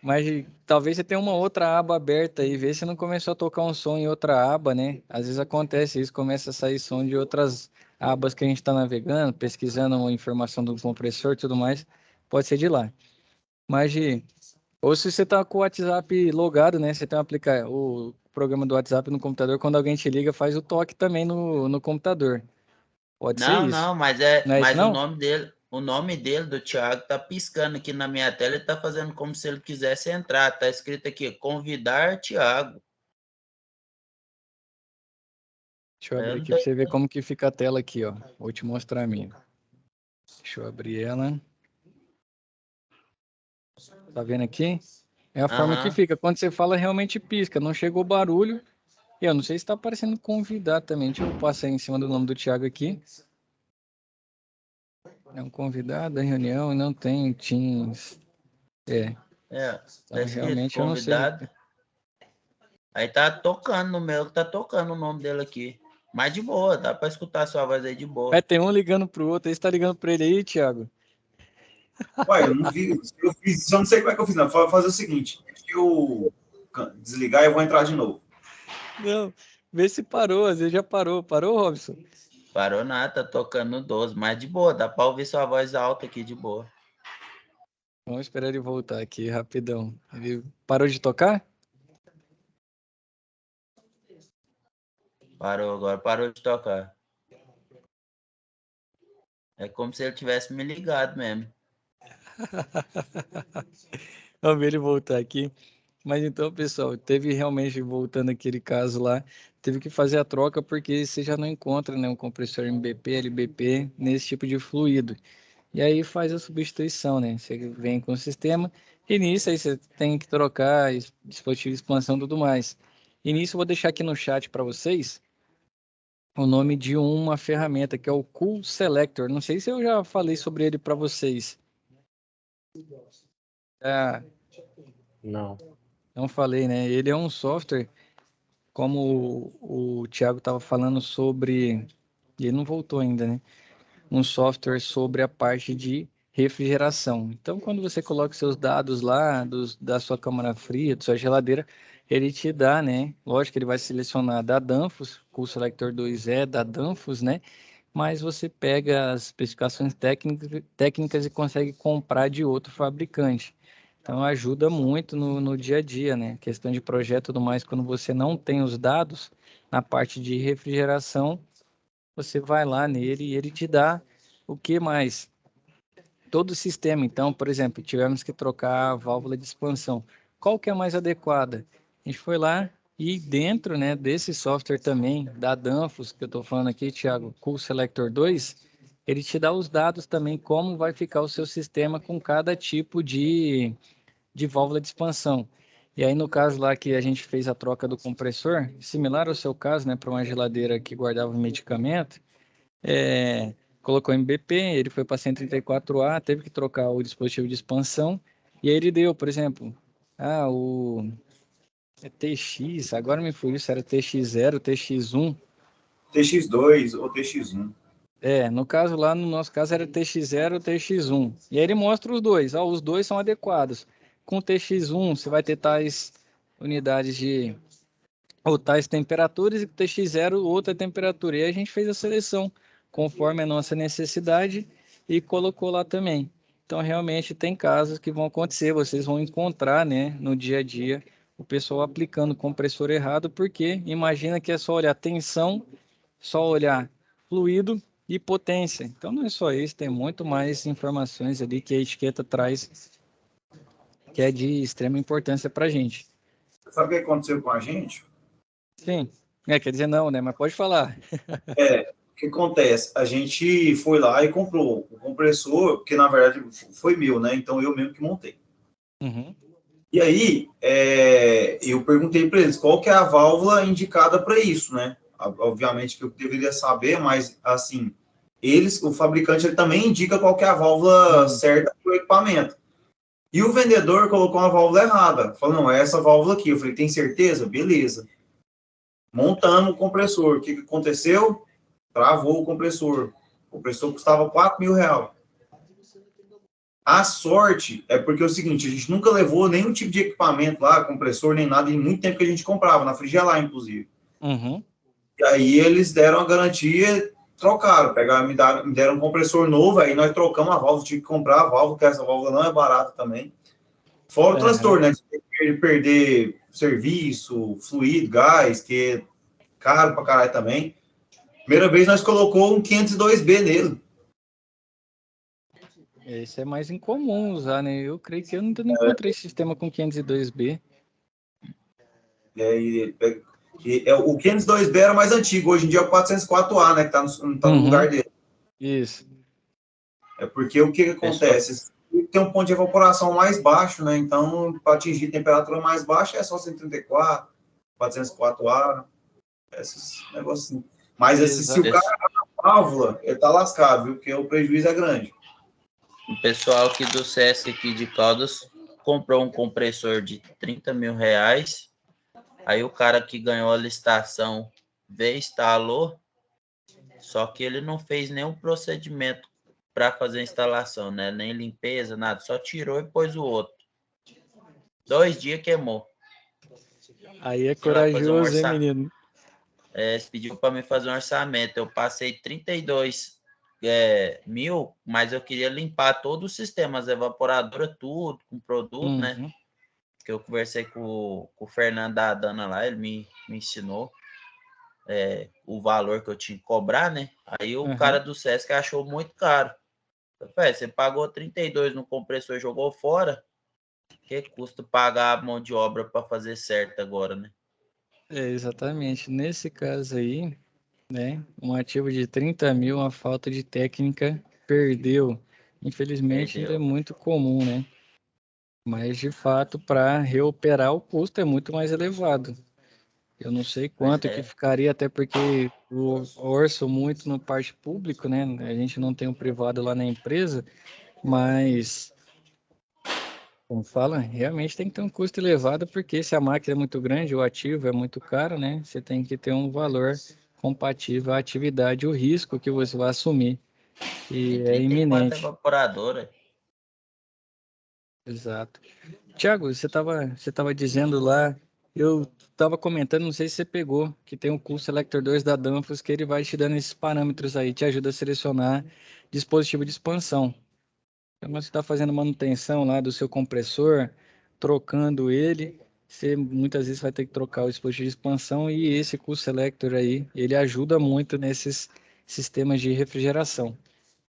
Mas talvez você tenha uma outra aba aberta aí, vê se não começou a tocar um som em outra aba, né? Às vezes acontece isso, começa a sair som de outras abas que a gente está navegando, pesquisando uma informação do compressor e tudo mais, pode ser de lá. Mas, ou se você tá com o WhatsApp logado, né? Você tem o programa do WhatsApp no computador, quando alguém te liga, faz o toque também no computador. Pode ser isso. Não, mas Não é isso, mas não? o nome dele, do Thiago, tá piscando aqui na minha tela e tá fazendo como se ele quisesse entrar. Tá escrito aqui, convidar Thiago. Deixa eu abrir aqui para você ver como que fica a tela aqui, ó. Vou te mostrar a minha. Deixa eu abrir ela. Tá vendo aqui? É a forma que fica. Quando você fala, realmente pisca. Não chegou barulho. E eu não sei se tá aparecendo convidado também. Deixa eu passar em cima do nome do Thiago aqui. É um convidado da reunião e não tem Teams. Tá então, escrito realmente convidado. Eu não sei. Aí tá tocando no meu, tá tocando o nome dele aqui. Mas de boa, dá pra escutar a sua voz aí de boa. Tem um ligando pro outro, aí você tá ligando pra ele aí, Thiago? Ué, eu não vi, eu fiz, eu não sei como é que eu fiz, não. Vou fazer o seguinte, deixa eu desligar e eu vou entrar de novo. Não, vê se parou, às vezes já parou. Parou, Robson? Parou nada, tá tocando no 12, mas de boa, dá pra ouvir sua voz alta aqui de boa. Vamos esperar ele voltar aqui, rapidão. Ele parou de tocar? Parou, agora parou de tocar. É como se ele tivesse me ligado mesmo. Vamos ver ele voltar aqui. Mas então, pessoal, teve realmente, voltando aquele caso lá, teve que fazer a troca porque você já não encontra, né, um compressor MBP, LBP nesse tipo de fluido. E aí faz a substituição, né? Você vem com o sistema e nisso aí você tem que trocar dispositivo de expansão e tudo mais. E nisso eu vou deixar aqui no chat para vocês o nome de uma ferramenta que é o Cool Selector. Não sei se eu já falei sobre ele para vocês. Não. Não falei, né? Ele é um software, como o Thiago estava falando sobre, e ele não voltou ainda, né? Um software sobre a parte de refrigeração. Então, quando você coloca seus dados lá, da sua câmara fria, da sua geladeira, ele te dá, né? Lógico que ele vai selecionar da Danfoss, Cool Selector 2E da Danfoss, né? Mas você pega as especificações técnicas e consegue comprar de outro fabricante. Então, ajuda muito no dia a dia, né? Questão de projeto e tudo mais, quando você não tem os dados na parte de refrigeração, você vai lá nele e ele te dá o que mais? Todo o sistema. Então, por exemplo, tivemos que trocar a válvula de expansão. Qual que é a mais adequada? A gente foi lá e dentro, né, desse software também, da Danfoss, que eu estou falando aqui, Thiago, Cool Selector 2, ele te dá os dados também, como vai ficar o seu sistema com cada tipo de válvula de expansão. E aí, no caso lá que a gente fez a troca do compressor, similar ao seu caso, né, para uma geladeira que guardava medicamento, colocou MBP, ele foi para 134A, teve que trocar o dispositivo de expansão, e aí ele deu, por exemplo, o TX, agora me fugiu se era TX0, TX1. TX2 ou TX1. No caso lá, no nosso caso era TX0 ou TX1. E aí ele mostra os dois, os dois são adequados. Com o TX1 você vai ter tais unidades ou tais temperaturas, e com o TX0 outra temperatura. E aí a gente fez a seleção conforme a nossa necessidade e colocou lá também. Então realmente tem casos que vão acontecer, vocês vão encontrar, né, no dia a dia o pessoal aplicando compressor errado, porque imagina que é só olhar tensão, só olhar fluido e potência. Então não é só isso, tem muito mais informações ali que a etiqueta traz, que é de extrema importância para a gente. Sabe o que aconteceu com a gente? Sim, quer dizer não, né? Mas pode falar. O que acontece? A gente foi lá e comprou o compressor, que na verdade foi meu, né? Então eu mesmo que montei. Uhum. E aí, eu perguntei para eles qual que é a válvula indicada para isso, né? Obviamente que eu deveria saber, mas assim, o fabricante, ele também indica qual que é a válvula certa para o equipamento. E o vendedor colocou uma válvula errada. Falou, não, é essa válvula aqui. Eu falei, tem certeza? Beleza. Montando o compressor. O que aconteceu? Travou o compressor. O compressor custava R$4.000. A sorte é porque é o seguinte, a gente nunca levou nenhum tipo de equipamento lá, compressor, nem nada, em muito tempo que a gente comprava, na Frigelar, inclusive. Uhum. E aí eles deram a garantia, trocaram, me deram um compressor novo, aí nós trocamos a válvula, tive que comprar a válvula, porque essa válvula não é barata também. Fora o transtorno, né? Você tem que perder serviço, fluido, gás, que é caro pra caralho também. Primeira vez nós colocou um 502B nele. Esse é mais incomum usar, né? Eu creio que eu ainda não encontrei sistema com 502B. O 502B era mais antigo, hoje em dia é o 404A, né? Que tá no lugar dele. Isso. É porque o que acontece? Tem um ponto de evaporação mais baixo, né? Então, para atingir temperatura mais baixa, é só 134, 404A, esses negócios. Mas se o cara tá na válvula, ele tá lascado, viu? Porque o prejuízo é grande. O pessoal aqui do SESC aqui de Caldas comprou um compressor de R$30.000. Aí o cara que ganhou a licitação veio, instalou. Só que ele não fez nenhum procedimento para fazer a instalação, né? Nem limpeza, nada. Só tirou e pôs o outro. 2 dias queimou. Aí é Sei lá, fazer um corajoso, hein, orçamento. menino? Pediu para mim fazer um orçamento. Eu passei 32 mil, mas eu queria limpar todo o sistema, as evaporadoras, tudo, com produto, né? Que eu conversei com o Fernando da Dana lá, ele me ensinou o valor que eu tinha que cobrar, né? Aí o cara do Sesc achou muito caro. Eu falei, você pagou 32 no compressor e jogou fora? Que custa pagar a mão de obra para fazer certo agora, né? Exatamente. Nesse caso aí, né, um ativo de 30 mil, uma falta de técnica, perdeu. Infelizmente, ainda é muito comum, né? Mas, de fato, para reoperar, o custo é muito mais elevado. Eu não sei quanto que ficaria, até porque eu orço muito no parte público, né? A gente não tem o privado lá na empresa, mas, como fala, realmente tem que ter um custo elevado, porque se a máquina é muito grande, o ativo é muito caro, né? Você tem que ter um valor compatível à atividade e o risco que você vai assumir, e é 34 iminente. evaporadora. Exato. Tiago, você tava dizendo lá, eu estava comentando, não sei se você pegou, que tem o curso Selector 2 da Danfoss, que ele vai te dando esses parâmetros aí, te ajuda a selecionar dispositivo de expansão. Então, você está fazendo manutenção lá do seu compressor, trocando ele, você muitas vezes vai ter que trocar o dispositivo de expansão, e esse curso Selector aí, ele ajuda muito nesses sistemas de refrigeração.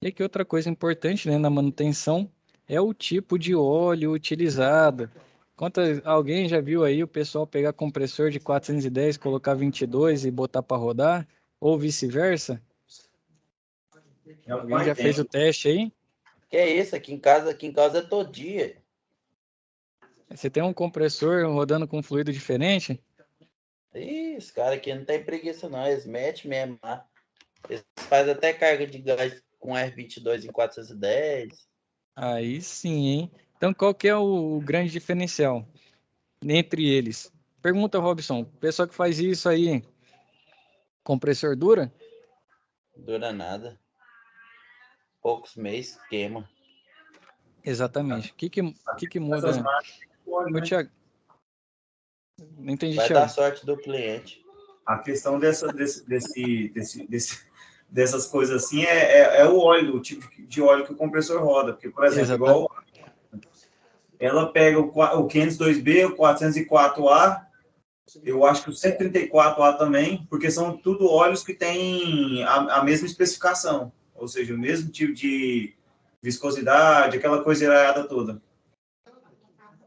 E aqui outra coisa importante, né, na manutenção é o tipo de óleo utilizado. Alguém já viu aí o pessoal pegar compressor de 410, colocar 22 e botar para rodar? Ou vice-versa? Alguém já fez o teste aí? Que é isso? Aqui em casa é todo dia. Você tem um compressor rodando com fluido diferente? Ih, os caras aqui não tem preguiça não, eles metem mesmo lá. Eles fazem até carga de gás com R22 em 410. Aí sim, hein? Então qual que é o grande diferencial entre eles? Pergunta, Robson, o pessoal que faz isso aí, compressor dura? Dura nada. Poucos meses, queima. Exatamente. O que muda? Essas máquinas, Ô, né? Thiago, não entendi, Vai Thiago. dar sorte do cliente. A questão dessas coisas assim é o óleo, o tipo de óleo que o compressor roda. Porque, por exemplo, igual ela pega o 502B, o 404A, eu acho que o 134A também, porque são tudo óleos que têm a mesma especificação, ou seja, o mesmo tipo de viscosidade, aquela coisa iraiada toda.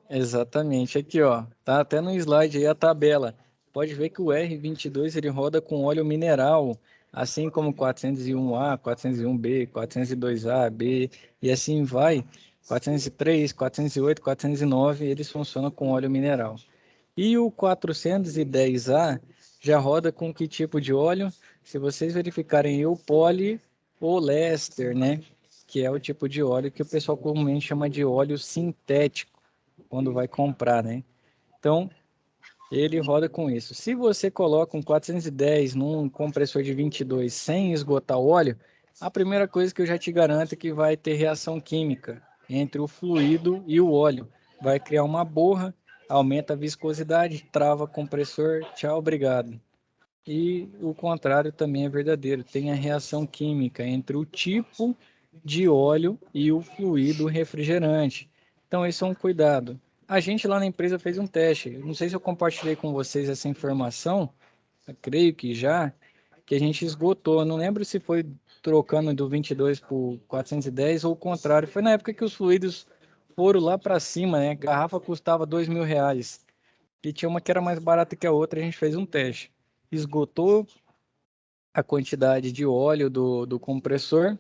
Exatamente. Aqui, ó, tá até no slide aí a tabela. Pode ver que o R22 ele roda com óleo mineral, assim como 401A, 401B, 402A, B e assim vai. 403, 408, 409, eles funcionam com óleo mineral. E o 410A já roda com que tipo de óleo? Se vocês verificarem o Poly ou Lester, né? Que é o tipo de óleo que o pessoal comumente chama de óleo sintético quando vai comprar, né? Então, ele roda com isso. Se você coloca um 410 num compressor de 22 sem esgotar o óleo, a primeira coisa que eu já te garanto é que vai ter reação química entre o fluido e o óleo. Vai criar uma borra, aumenta a viscosidade, trava compressor, tchau, obrigado. E o contrário também é verdadeiro. Tem a reação química entre o tipo de óleo e o fluido refrigerante. Então, esse é um cuidado. A gente lá na empresa fez um teste. Não sei se eu compartilhei com vocês essa informação, eu creio que já, que a gente esgotou. Não lembro se foi trocando do 22 por 410 ou o contrário. Foi na época que os fluidos foram lá para cima, né? A garrafa custava R$ 2.000. E tinha uma que era mais barata que a outra, a gente fez um teste. Esgotou a quantidade de óleo do compressor,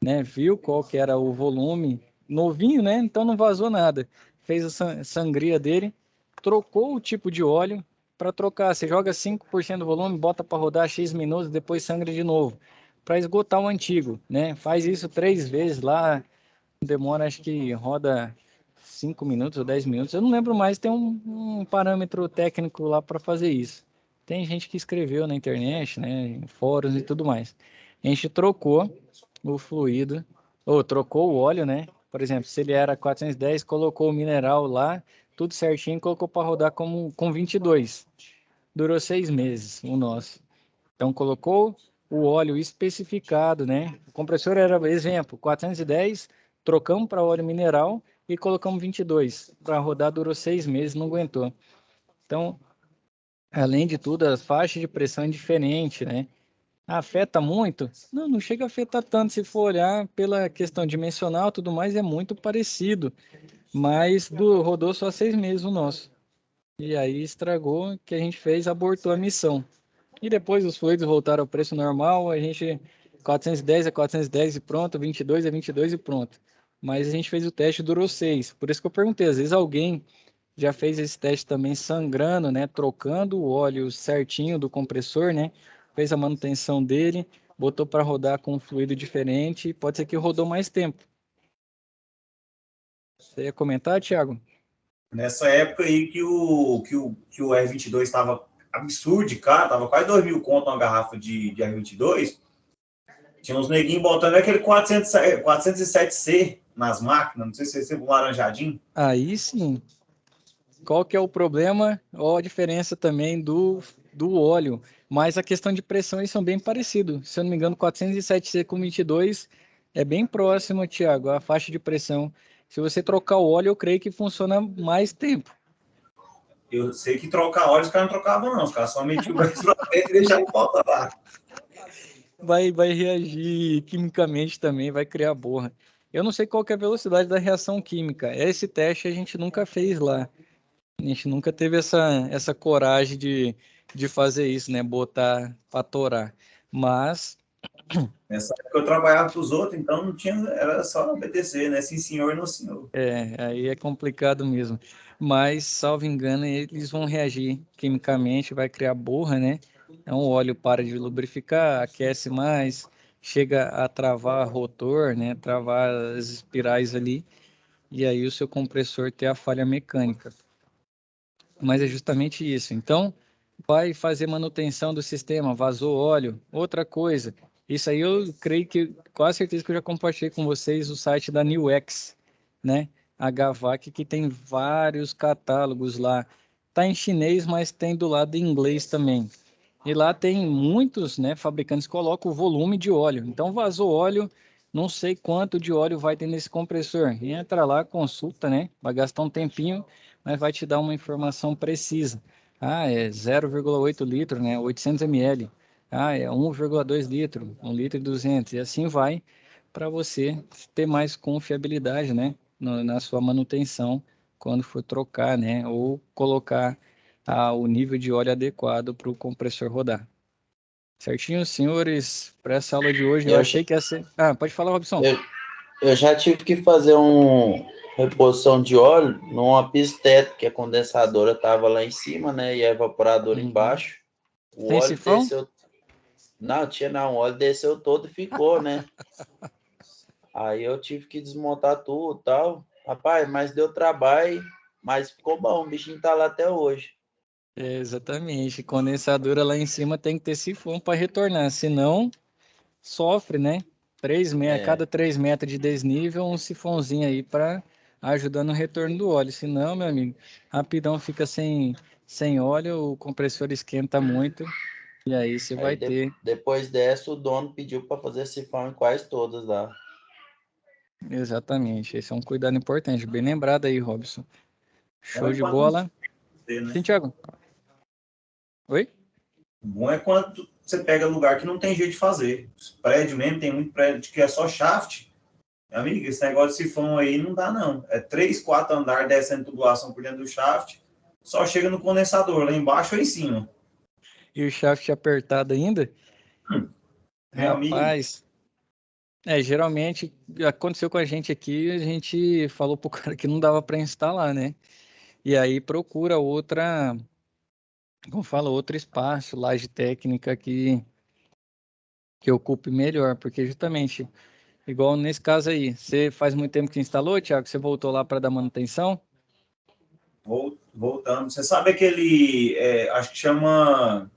né? Viu qual que era o volume, novinho, né? Então não vazou nada. Fez a sangria dele, trocou o tipo de óleo para trocar. Você joga 5% do volume, bota para rodar X minutos, depois sangra de novo, para esgotar o antigo, né? Faz isso 3 vezes lá, demora, acho que roda 5 minutos ou 10 minutos, eu não lembro mais, tem um parâmetro técnico lá para fazer isso. Tem gente que escreveu na internet, né, em fóruns e tudo mais. A gente trocou o fluido, ou trocou o óleo, né? Por exemplo, se ele era 410, colocou o mineral lá, tudo certinho, colocou para rodar com 22. Durou 6 meses, o nosso. Então, colocou o óleo especificado, né? O compressor era, exemplo, 410, trocamos para óleo mineral e colocamos 22. Para rodar, durou 6 meses, não aguentou. Então, além de tudo, a faixa de pressão é diferente, né? Afeta muito? Não, não chega a afetar tanto. Se for olhar pela questão dimensional e tudo mais, é muito parecido. Mas rodou só 6 meses o nosso. E aí estragou, que a gente fez, abortou a missão. E depois os fluidos voltaram ao preço normal, a gente 410 é 410 e pronto, 22 é 22 e pronto. Mas a gente fez o teste, durou 6. Por isso que eu perguntei, às vezes alguém já fez esse teste também sangrando, né? Trocando o óleo certinho do compressor, né? Fez a manutenção dele, botou para rodar com um fluido diferente, pode ser que rodou mais tempo. Você ia comentar, Thiago? Nessa época aí que o R22 estava absurdo, cara, tava quase 2.000 conto uma garrafa de R22, tinha uns neguinhos botando aquele 407C nas máquinas, não sei se você viu um laranjadinho. Aí sim. Qual que é o problema? Ou a diferença também do óleo. Mas a questão de pressão, eles são bem parecidos. Se eu não me engano, 407C com 22 é bem próximo, Thiago, a faixa de pressão. Se você trocar o óleo, eu creio que funciona mais tempo. Eu sei que trocar óleo os caras não trocavam, não. Os caras só metiam o braço pra dentro e deixavam a volta lá. Vai reagir quimicamente também, vai criar borra. Eu não sei qual que é a velocidade da reação química. Esse teste a gente nunca fez lá. A gente nunca teve essa coragem de fazer isso, né? Botar para torar. Mas... Nessa época eu trabalhava para os outros, então não tinha, era só obedecer, né? Sim, senhor, não, senhor. aí é complicado mesmo. Mas, salvo engano, eles vão reagir quimicamente, vai criar borra, né? Então o óleo para de lubrificar, aquece mais, chega a travar rotor, né? Travar as espirais ali, e aí o seu compressor tem a falha mecânica. Mas é justamente isso. Então, vai fazer manutenção do sistema, vazou óleo. Outra coisa, isso aí eu creio que, quase certeza que eu já compartilhei com vocês o site da Newex, né? HVAC, que tem vários catálogos lá. Tá em chinês, mas tem do lado em inglês também. E lá tem muitos, né, fabricantes que colocam o volume de óleo. Então, vazou óleo, não sei quanto de óleo vai ter nesse compressor. Entra lá, consulta, né? Vai gastar um tempinho, mas vai te dar uma informação precisa. Ah, é 0,8 litro, né? 800 ml. Ah, é 1,2 litro, 1 litro e 200. E assim vai, para você ter mais confiabilidade, né? Na sua manutenção, quando for trocar, né? Ou colocar o nível de óleo adequado para o compressor rodar. Certinho, senhores? Para essa aula de hoje, eu achei que ia ser... Ah, pode falar, Robson. Eu já tive que fazer uma reposição de óleo numa pisteto, que a condensadora estava lá em cima, né? E a evaporadora embaixo. O Tem óleo sifão? desceu... Não, tinha não. O óleo desceu todo e ficou, né? Aí eu tive que desmontar tudo e tal. Rapaz, mas deu trabalho, mas ficou bom. O bichinho tá lá até hoje. Exatamente. Condensadora lá em cima tem que ter sifão para retornar, senão sofre, né? Cada 3 metros de desnível, um sifãozinho aí para ajudar no retorno do óleo. Senão, meu amigo, rapidão fica sem óleo, o compressor esquenta muito e aí você vai ter. Depois dessa, o dono pediu para fazer sifão em quase todas lá. Exatamente. Esse é um cuidado importante. Bem lembrado aí, Robson. Show de Bom bola. né? Sim, Thiago. Oi? Bom é quando você pega lugar que não tem jeito de fazer. Prédio mesmo, tem muito prédio que é só shaft. Amigo, esse negócio de sifão aí não dá, não. É 3, 4 andares descendo tubulação por dentro do shaft, só chega no condensador, lá embaixo ou em cima. E o shaft apertado ainda? Meu Rapaz, geralmente aconteceu com a gente aqui, a gente falou pro cara que não dava para instalar, né? E aí procura outra, como fala, outro espaço, laje técnica que ocupe melhor, porque justamente, igual nesse caso aí, você faz muito tempo que instalou, Thiago, você voltou lá para dar manutenção? Voltando, você sabe aquele, acho que chama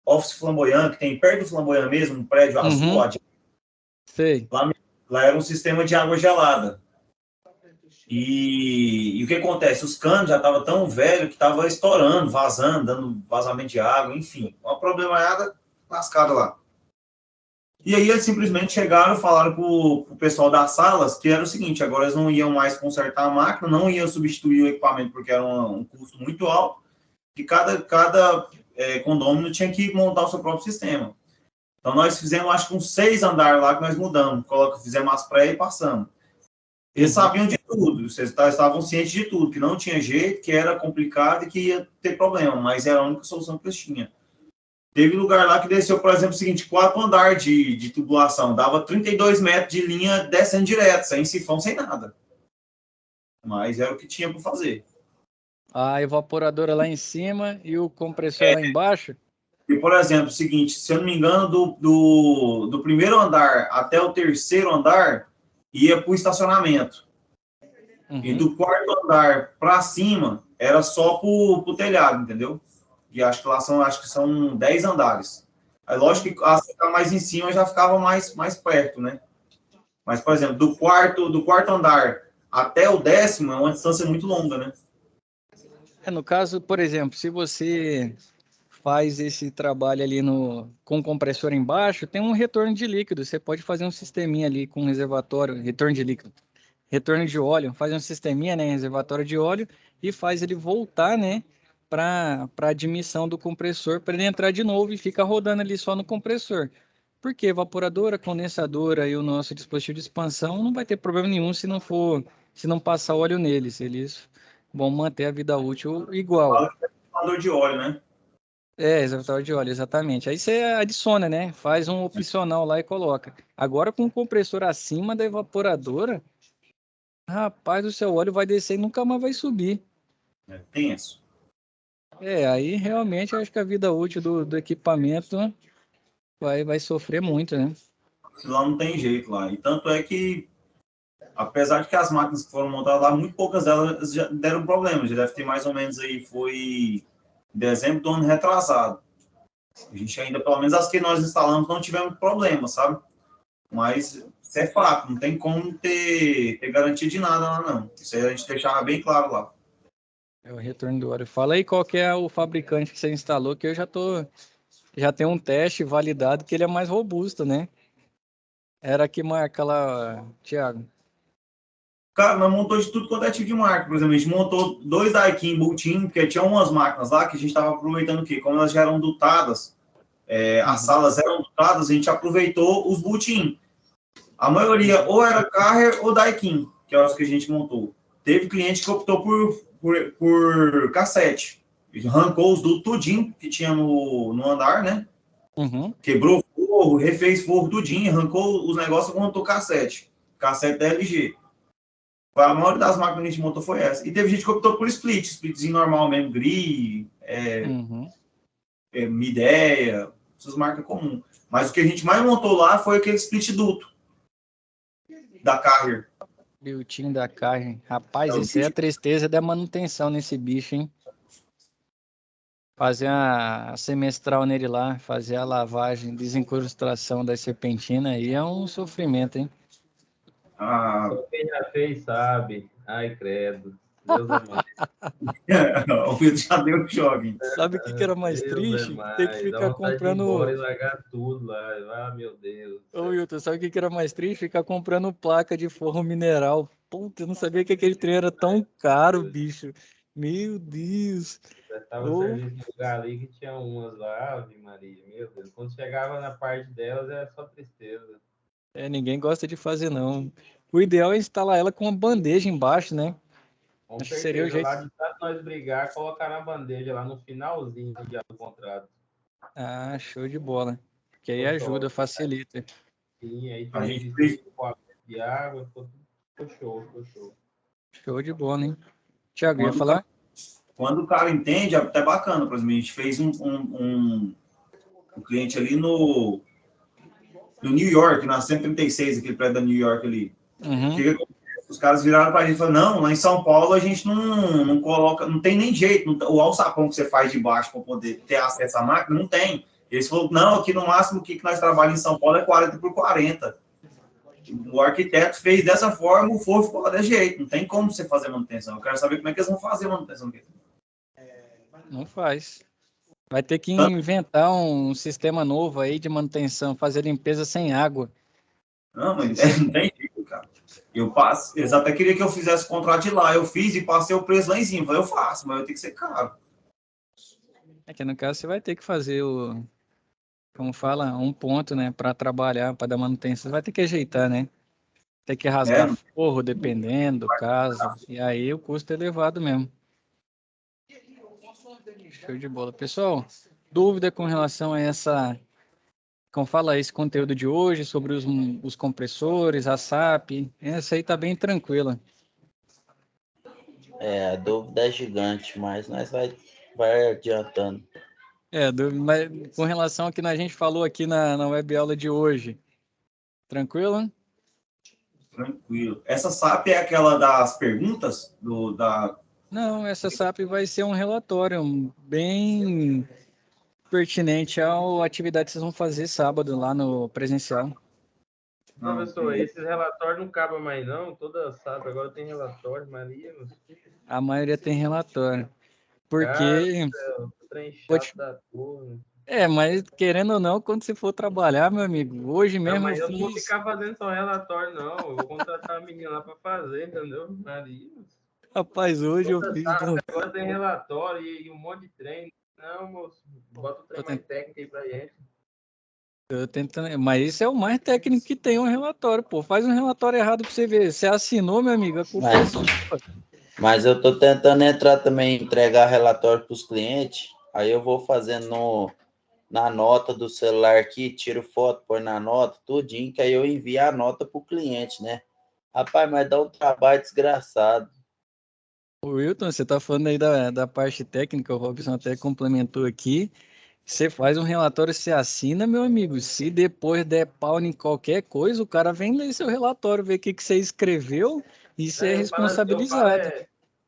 Office Flamboyant, que tem perto do Flamboyant mesmo, um prédio azul, Sei. Lá era um sistema de água gelada. E o que acontece? Os canos já estavam tão velhos que estavam estourando, vazando, dando vazamento de água, enfim. Uma problemada lascada lá. E aí eles simplesmente chegaram e falaram pro pessoal das salas que era o seguinte, agora eles não iam mais consertar a máquina, não iam substituir o equipamento porque era um custo muito alto, que cada condômino tinha que montar o seu próprio sistema. Então nós fizemos, acho que uns 6 andares lá que nós mudamos, fizemos as pré e passamos. Eles sabiam de tudo, vocês estavam cientes de tudo, que não tinha jeito, que era complicado e que ia ter problema, mas era a única solução que eles tinham. Teve lugar lá que desceu, por exemplo, o seguinte, 4 andares de tubulação, dava 32 metros de linha descendo direto, sem sifão, sem nada. Mas era o que tinha para fazer. A evaporadora lá em cima e o compressor lá embaixo? E, por exemplo, o seguinte, se eu não me engano, do primeiro andar até o terceiro andar, ia para o estacionamento. Uhum. E do quarto andar para cima, era só para o telhado, entendeu? E acho que são 10 andares. Aí, lógico que a ficar mais em cima já ficava mais perto, né? Mas, por exemplo, do quarto andar até o 10º é uma distância muito longa, né? No caso, por exemplo, se você faz esse trabalho ali com compressor embaixo, tem um retorno de líquido. Você pode fazer um sisteminha ali com reservatório, retorno de líquido, retorno de óleo, faz um sisteminha, né, reservatório de óleo e faz ele voltar, né, para a admissão do compressor, para ele entrar de novo e fica rodando ali só no compressor. Porque evaporadora, condensadora e o nosso dispositivo de expansão não vai ter problema nenhum se não passar óleo neles. Eles vão manter a vida útil igual. Fala que é reservatório de óleo, né? Reservatório de óleo, exatamente. Aí você adiciona, né? Faz um opcional lá e coloca. Agora com o compressor acima da evaporadora, rapaz, o seu óleo vai descer e nunca mais vai subir. É tenso. Aí realmente eu acho que a vida útil do equipamento vai sofrer muito, né? Lá não tem jeito lá. E tanto é que, apesar de que as máquinas que foram montadas lá, muito poucas delas já deram problema. Já deve ter mais ou menos aí, foi em dezembro do ano retrasado. A gente ainda, pelo menos as que nós instalamos, não tivemos problema, sabe? Mas isso é fato, não tem como ter garantia de nada lá, não. Isso aí a gente deixava bem claro lá. É o retorno do óleo. Fala aí qual que é o fabricante que você instalou, que eu já tenho um teste validado que ele é mais robusto, né? Era que marca lá, Thiago. Cara, nós montamos de tudo quanto é tipo de marca. Por exemplo, a gente montou 2 Daikin Bulletin, porque tinha umas máquinas lá que a gente estava aproveitando o quê? Como elas já eram dutadas, as salas eram dutadas, a gente aproveitou os Bulletin. A maioria ou era Carrier ou Daikin, que é os que a gente montou. Teve cliente que optou por cassete. Ele arrancou os dutos tudinho que tinha no andar, né? Uhum. Quebrou forro, refez forro tudinho, arrancou os negócios e montou cassete. Cassete da LG. A maioria das máquinas que a gente montou foi essa. E teve gente que optou por splitzinho normal mesmo, GRI, Midea, essas marcas comuns. Mas o que a gente mais montou lá foi aquele split duto da Carrier. Built-in da Carrier. Rapaz, isso é a tristeza da manutenção nesse bicho, hein? Fazer a semestral nele lá, fazer a lavagem, desincrustação da serpentina aí é um sofrimento, hein? Só quem já fez sabe. Ai, credo. Deus é mais. O Pedro já deu choque. Sabe o que era mais triste? Ter que ficar comprando. E largar tudo lá. Ah, meu Deus. Ô, Wilton, sabe o que era mais triste? Ficar comprando placa de forro mineral. Puta, eu não sabia que aquele trem era tão caro, bicho. Meu Deus. Eu tava servindo um lugar ali que tinha umas lá, Ave Maria, meu Deus. Quando chegava na parte delas, era só tristeza. Ninguém gosta de fazer, não. O ideal é instalar ela com uma bandeja embaixo, né? Com Acho que certeza, seria o jeito. lá de tanto nós brigar, colocar na bandeja lá no finalzinho do contrato. Ah, show de bola. Porque aí ajuda, facilita. Sim, aí A tinha gente resíduo com a de água, ficou show. Show de bola, hein? Thiago, ia falar? Quando o cara entende, é até bacana. Por exemplo, a gente fez um cliente ali no New York, na 136, aquele prédio da New York ali. Uhum. Os caras viraram para a gente e falaram, não, lá em São Paulo a gente não coloca, não tem nem jeito, o alçapão que você faz de baixo para poder ter acesso à máquina, não tem. Eles falaram, não, aqui no máximo o que nós trabalhamos em São Paulo é 40 por 40. O arquiteto fez dessa forma, o forro ficou desse jeito. Não tem como você fazer manutenção. Eu quero saber como é que eles vão fazer a manutenção aqui. Não faz. Vai ter que inventar um sistema novo aí de manutenção, fazer limpeza sem água. Não, mas não tem jeito, cara. Eles até queriam que eu fizesse contrato de lá. Eu fiz e passei o preço lá em cima. Eu faço, mas vai ter que ser caro. É que no caso você vai ter que fazer como fala, um ponto, né, para trabalhar, para dar manutenção. Você vai ter que ajeitar, né? Tem que rasgar forro, dependendo do caso. E aí o custo é elevado mesmo. Show de bola. Pessoal, dúvida com relação a como fala, esse conteúdo de hoje sobre os compressores, a SAP, essa aí tá bem tranquila. A dúvida é gigante, mas nós vai adiantando. Mas com relação ao que a gente falou aqui na web aula de hoje, tranquilo? Tranquilo. Essa SAP é aquela das perguntas? Não, essa SAP vai ser um relatório bem pertinente à atividade que vocês vão fazer sábado lá no presencial. Professor, esses relatórios não cabem mais não, toda SAP agora tem relatório, Maria. A maioria tem relatório. Porque... mas querendo ou não, quando você for trabalhar, meu amigo, hoje mesmo mas eu não vou ficar fazendo só relatório, não. Eu vou contratar a menina lá para fazer, entendeu? Maria. Rapaz, hoje eu fiz... Agora tem relatório e um monte de treino. Não, moço, bota o treino mais técnico aí pra gente. Eu tentando... Mas isso é o mais técnico que tem, um relatório, pô. Faz um relatório errado pra você ver. Você assinou, meu amigo, a culpa é sua. Mas eu tô tentando entrar também, entregar relatório pros clientes. Aí eu vou fazendo na nota do celular aqui, tiro foto, põe na nota, tudinho, que aí eu envio a nota pro cliente, né? Rapaz, mas dá um trabalho desgraçado. Wilton, você tá falando aí da parte técnica, o Robson até complementou aqui. Você faz um relatório, você assina, meu amigo. Se depois der pau em qualquer coisa, o cara vem ler seu relatório, ver o que você escreveu e você é responsabilizado.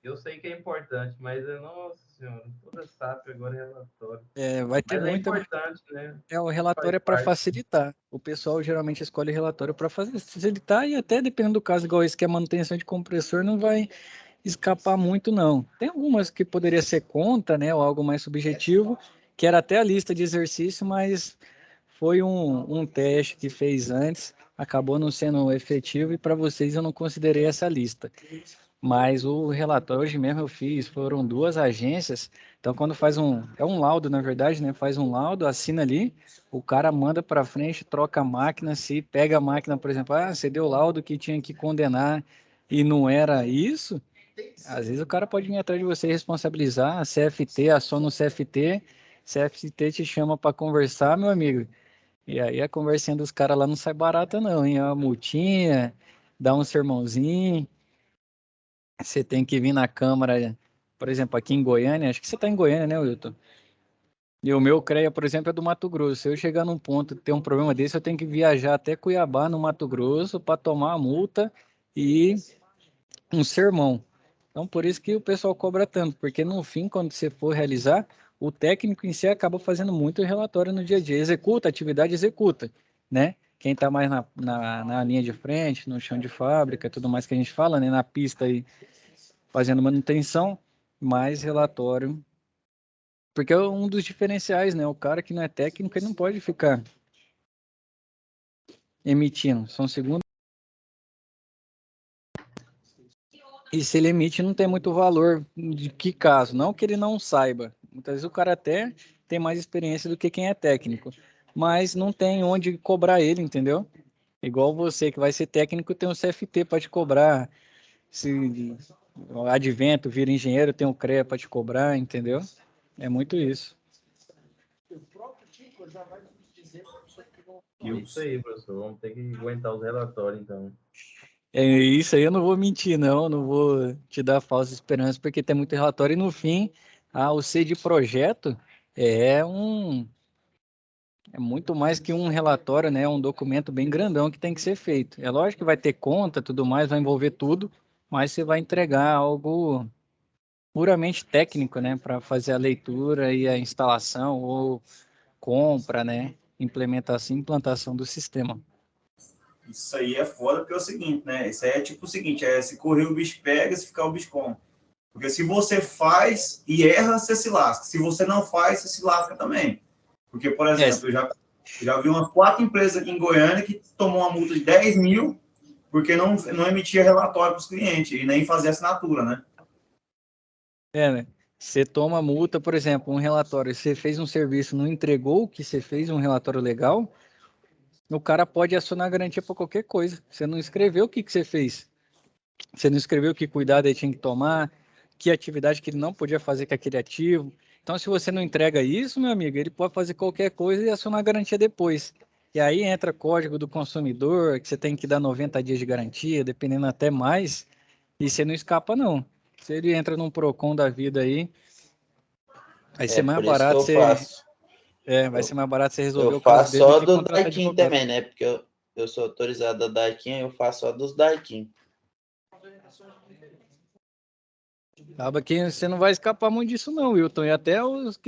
Eu sei que é importante, mas nossa senhora, toda SAP agora é relatório. Vai ter mas muita... é importante, né? O relatório é para facilitar. O pessoal geralmente escolhe relatório para facilitar e até dependendo do caso, igual esse que é manutenção de compressor, não vai escapar muito, não. Tem algumas que poderia ser conta, né, ou algo mais subjetivo, que era até a lista de exercício, mas foi um teste que fez antes, acabou não sendo efetivo e para vocês eu não considerei essa lista. Mas o relatório hoje mesmo eu fiz, foram 2 agências, então quando faz é um laudo na verdade, né, faz um laudo, assina ali, o cara manda para frente, troca a máquina, se pega a máquina, por exemplo, você deu laudo que tinha que condenar e não era isso, às vezes o cara pode vir atrás de você e responsabilizar, a CFT, aciona o CFT, CFT te chama para conversar, meu amigo, e aí a conversinha dos caras lá não sai barata não, hein, é uma multinha, dá um sermãozinho. Você tem que vir na Câmara, por exemplo, aqui em Goiânia, acho que você está em Goiânia, né, Wilton? E o meu CREA, por exemplo, é do Mato Grosso. Se eu chegar num ponto de ter um problema desse, eu tenho que viajar até Cuiabá, no Mato Grosso, para tomar a multa e um sermão. Então, por isso que o pessoal cobra tanto, porque no fim, quando você for realizar, o técnico em si acaba fazendo muito relatório no dia a dia. Executa, a atividade executa, né? Quem está mais na linha de frente, no chão de fábrica, tudo mais que a gente fala, né? Na pista aí, fazendo manutenção, mais relatório. Porque é um dos diferenciais, né? O cara que não é técnico, ele não pode ficar emitindo. São segundos. E se ele emite, não tem muito valor. De que caso? Não que ele não saiba. Muitas vezes o cara até tem mais experiência do que quem é técnico. Mas não tem onde cobrar ele, entendeu? Igual você que vai ser técnico, tem um CFT para te cobrar. Se advento, vira engenheiro, tem um CREA para te cobrar, entendeu? É muito isso. Isso aí, professor. Vamos ter que aguentar os relatórios, então. Isso aí eu não vou mentir, não vou te dar falsa esperança, porque tem muito relatório e no fim, o C de projeto é muito mais que um relatório, né? É um documento bem grandão que tem que ser feito. É lógico que vai ter conta, tudo mais, vai envolver tudo, mas você vai entregar algo puramente técnico, né? Para fazer a leitura e a instalação ou compra, né? Implantação do sistema. Isso aí é foda, porque é o seguinte, né? Isso aí é tipo o seguinte, se correr o bicho pega, se ficar o bicho come. Porque se você faz e erra, você se lasca. Se você não faz, você se lasca também. Porque, por exemplo, eu já vi umas 4 empresas aqui em Goiânia que tomou uma multa de 10 mil porque não emitia relatório para os clientes e nem fazia assinatura, né? Né? Você toma multa, por exemplo, um relatório, você fez um serviço, não entregou o que você fez, um relatório legal, o cara pode acionar a garantia para qualquer coisa. Você não escreveu o que você fez. Você não escreveu que cuidado ele tinha que tomar, que atividade que ele não podia fazer com aquele ativo. Então, se você não entrega isso, meu amigo, ele pode fazer qualquer coisa e acionar a garantia depois. E aí entra código do consumidor, que você tem que dar 90 dias de garantia, dependendo até mais, e você não escapa, não. Se ele entra num Procon da vida aí, vai ser mais barato vai ser mais barato você resolver o caso dele do que contratar advogado. Eu faço só do Daikin também, né? Porque eu sou autorizado da Daikin, eu faço só dos Daikin. Acaba que você não vai escapar muito disso não, Wilton. E até os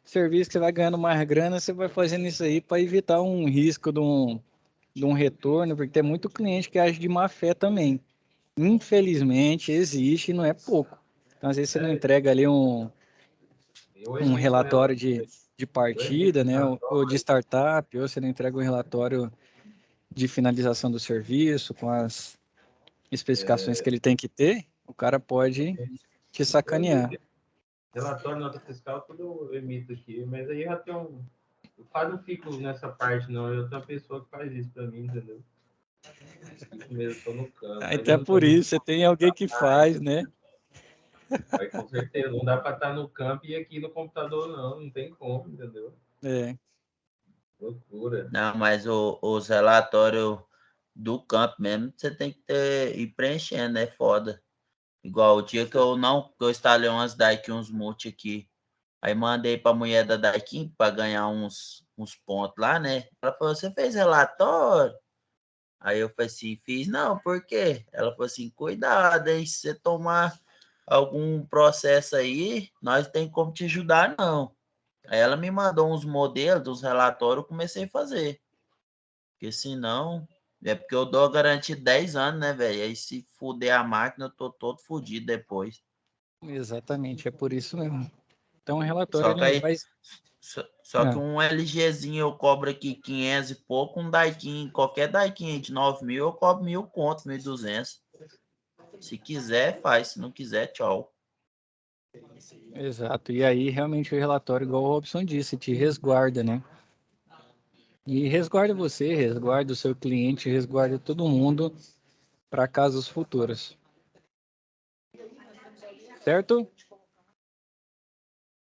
serviços que você vai ganhando mais grana, você vai fazendo isso aí para evitar um risco de um retorno, porque tem muito cliente que age de má fé também. Infelizmente, existe e não é pouco. Então, às vezes você não entrega ali um relatório de partida, né, ou de startup, ou você não entrega um relatório de finalização do serviço com as especificações que ele tem que ter, o cara pode te sacanear. Relatório, nota fiscal, tudo eu emito aqui, mas aí já tem eu quase não fico nessa parte, não. Eu tenho uma pessoa que faz isso para mim, entendeu? Eu tô no campo. Até por isso, você tem alguém que faz, né? Aí, com certeza, não dá para estar no campo e aqui no computador, não tem como, entendeu? Loucura. Não, mas os relatórios do campo mesmo, você tem que ir preenchendo, é foda. Igual o dia que eu instalei umas Daikin, uns multi aqui. Aí mandei pra mulher da Daikin para ganhar uns pontos lá, né? Ela falou, você fez relatório? Aí eu falei assim, fiz, não, por quê? Ela falou assim, cuidado, hein? Se você tomar algum processo aí, nós tem como te ajudar, não. Aí ela me mandou uns modelos, uns relatórios, eu comecei a fazer. Porque senão, é porque eu dou a garantia de 10 anos, né, velho? Aí se fuder a máquina, eu tô todo fudido depois. Exatamente, é por isso mesmo. Então, o relatório Só que um LGzinho eu cobro aqui 500 e pouco, um Daikin, qualquer Daikin de 9 mil, eu cobro 1.000 conto, 1.200. Se quiser, faz. Se não quiser, tchau. Exato. E aí, realmente, o relatório, igual a Robson disse, te resguarda, né? E resguarda você, resguarda o seu cliente, resguarda todo mundo para casos futuros. Certo?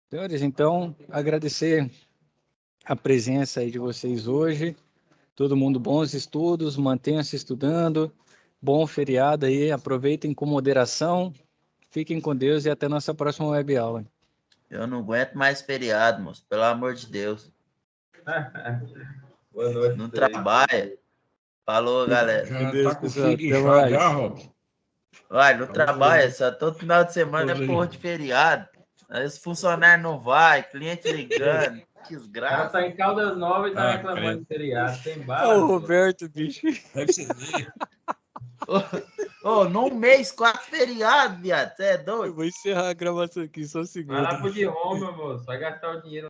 Senhores, então, agradecer a presença aí de vocês hoje. Todo mundo, bons estudos, mantenham-se estudando. Bom feriado aí, aproveitem com moderação. Fiquem com Deus e até nossa próxima web aula. Eu não aguento mais feriado, moço. Pelo amor de Deus. Boa noite. Não trabalha. Falou, galera. Já tá com o filho inchado já, Rob? Vai, não trabalha. Só todo final de semana é porra de feriado. Aí os funcionários não vai, cliente ligando. Que desgraça. Ela tá em Caldas Novas e tá reclamando de feriado. Tem bala. É o Roberto, bicho. Deve ser dele. Num mês, 4 feriados, viado. Você é doido? Eu vou encerrar a gravação aqui, só um segundo. Vai lá pro de home, meu moço. Vai gastar o dinheiro.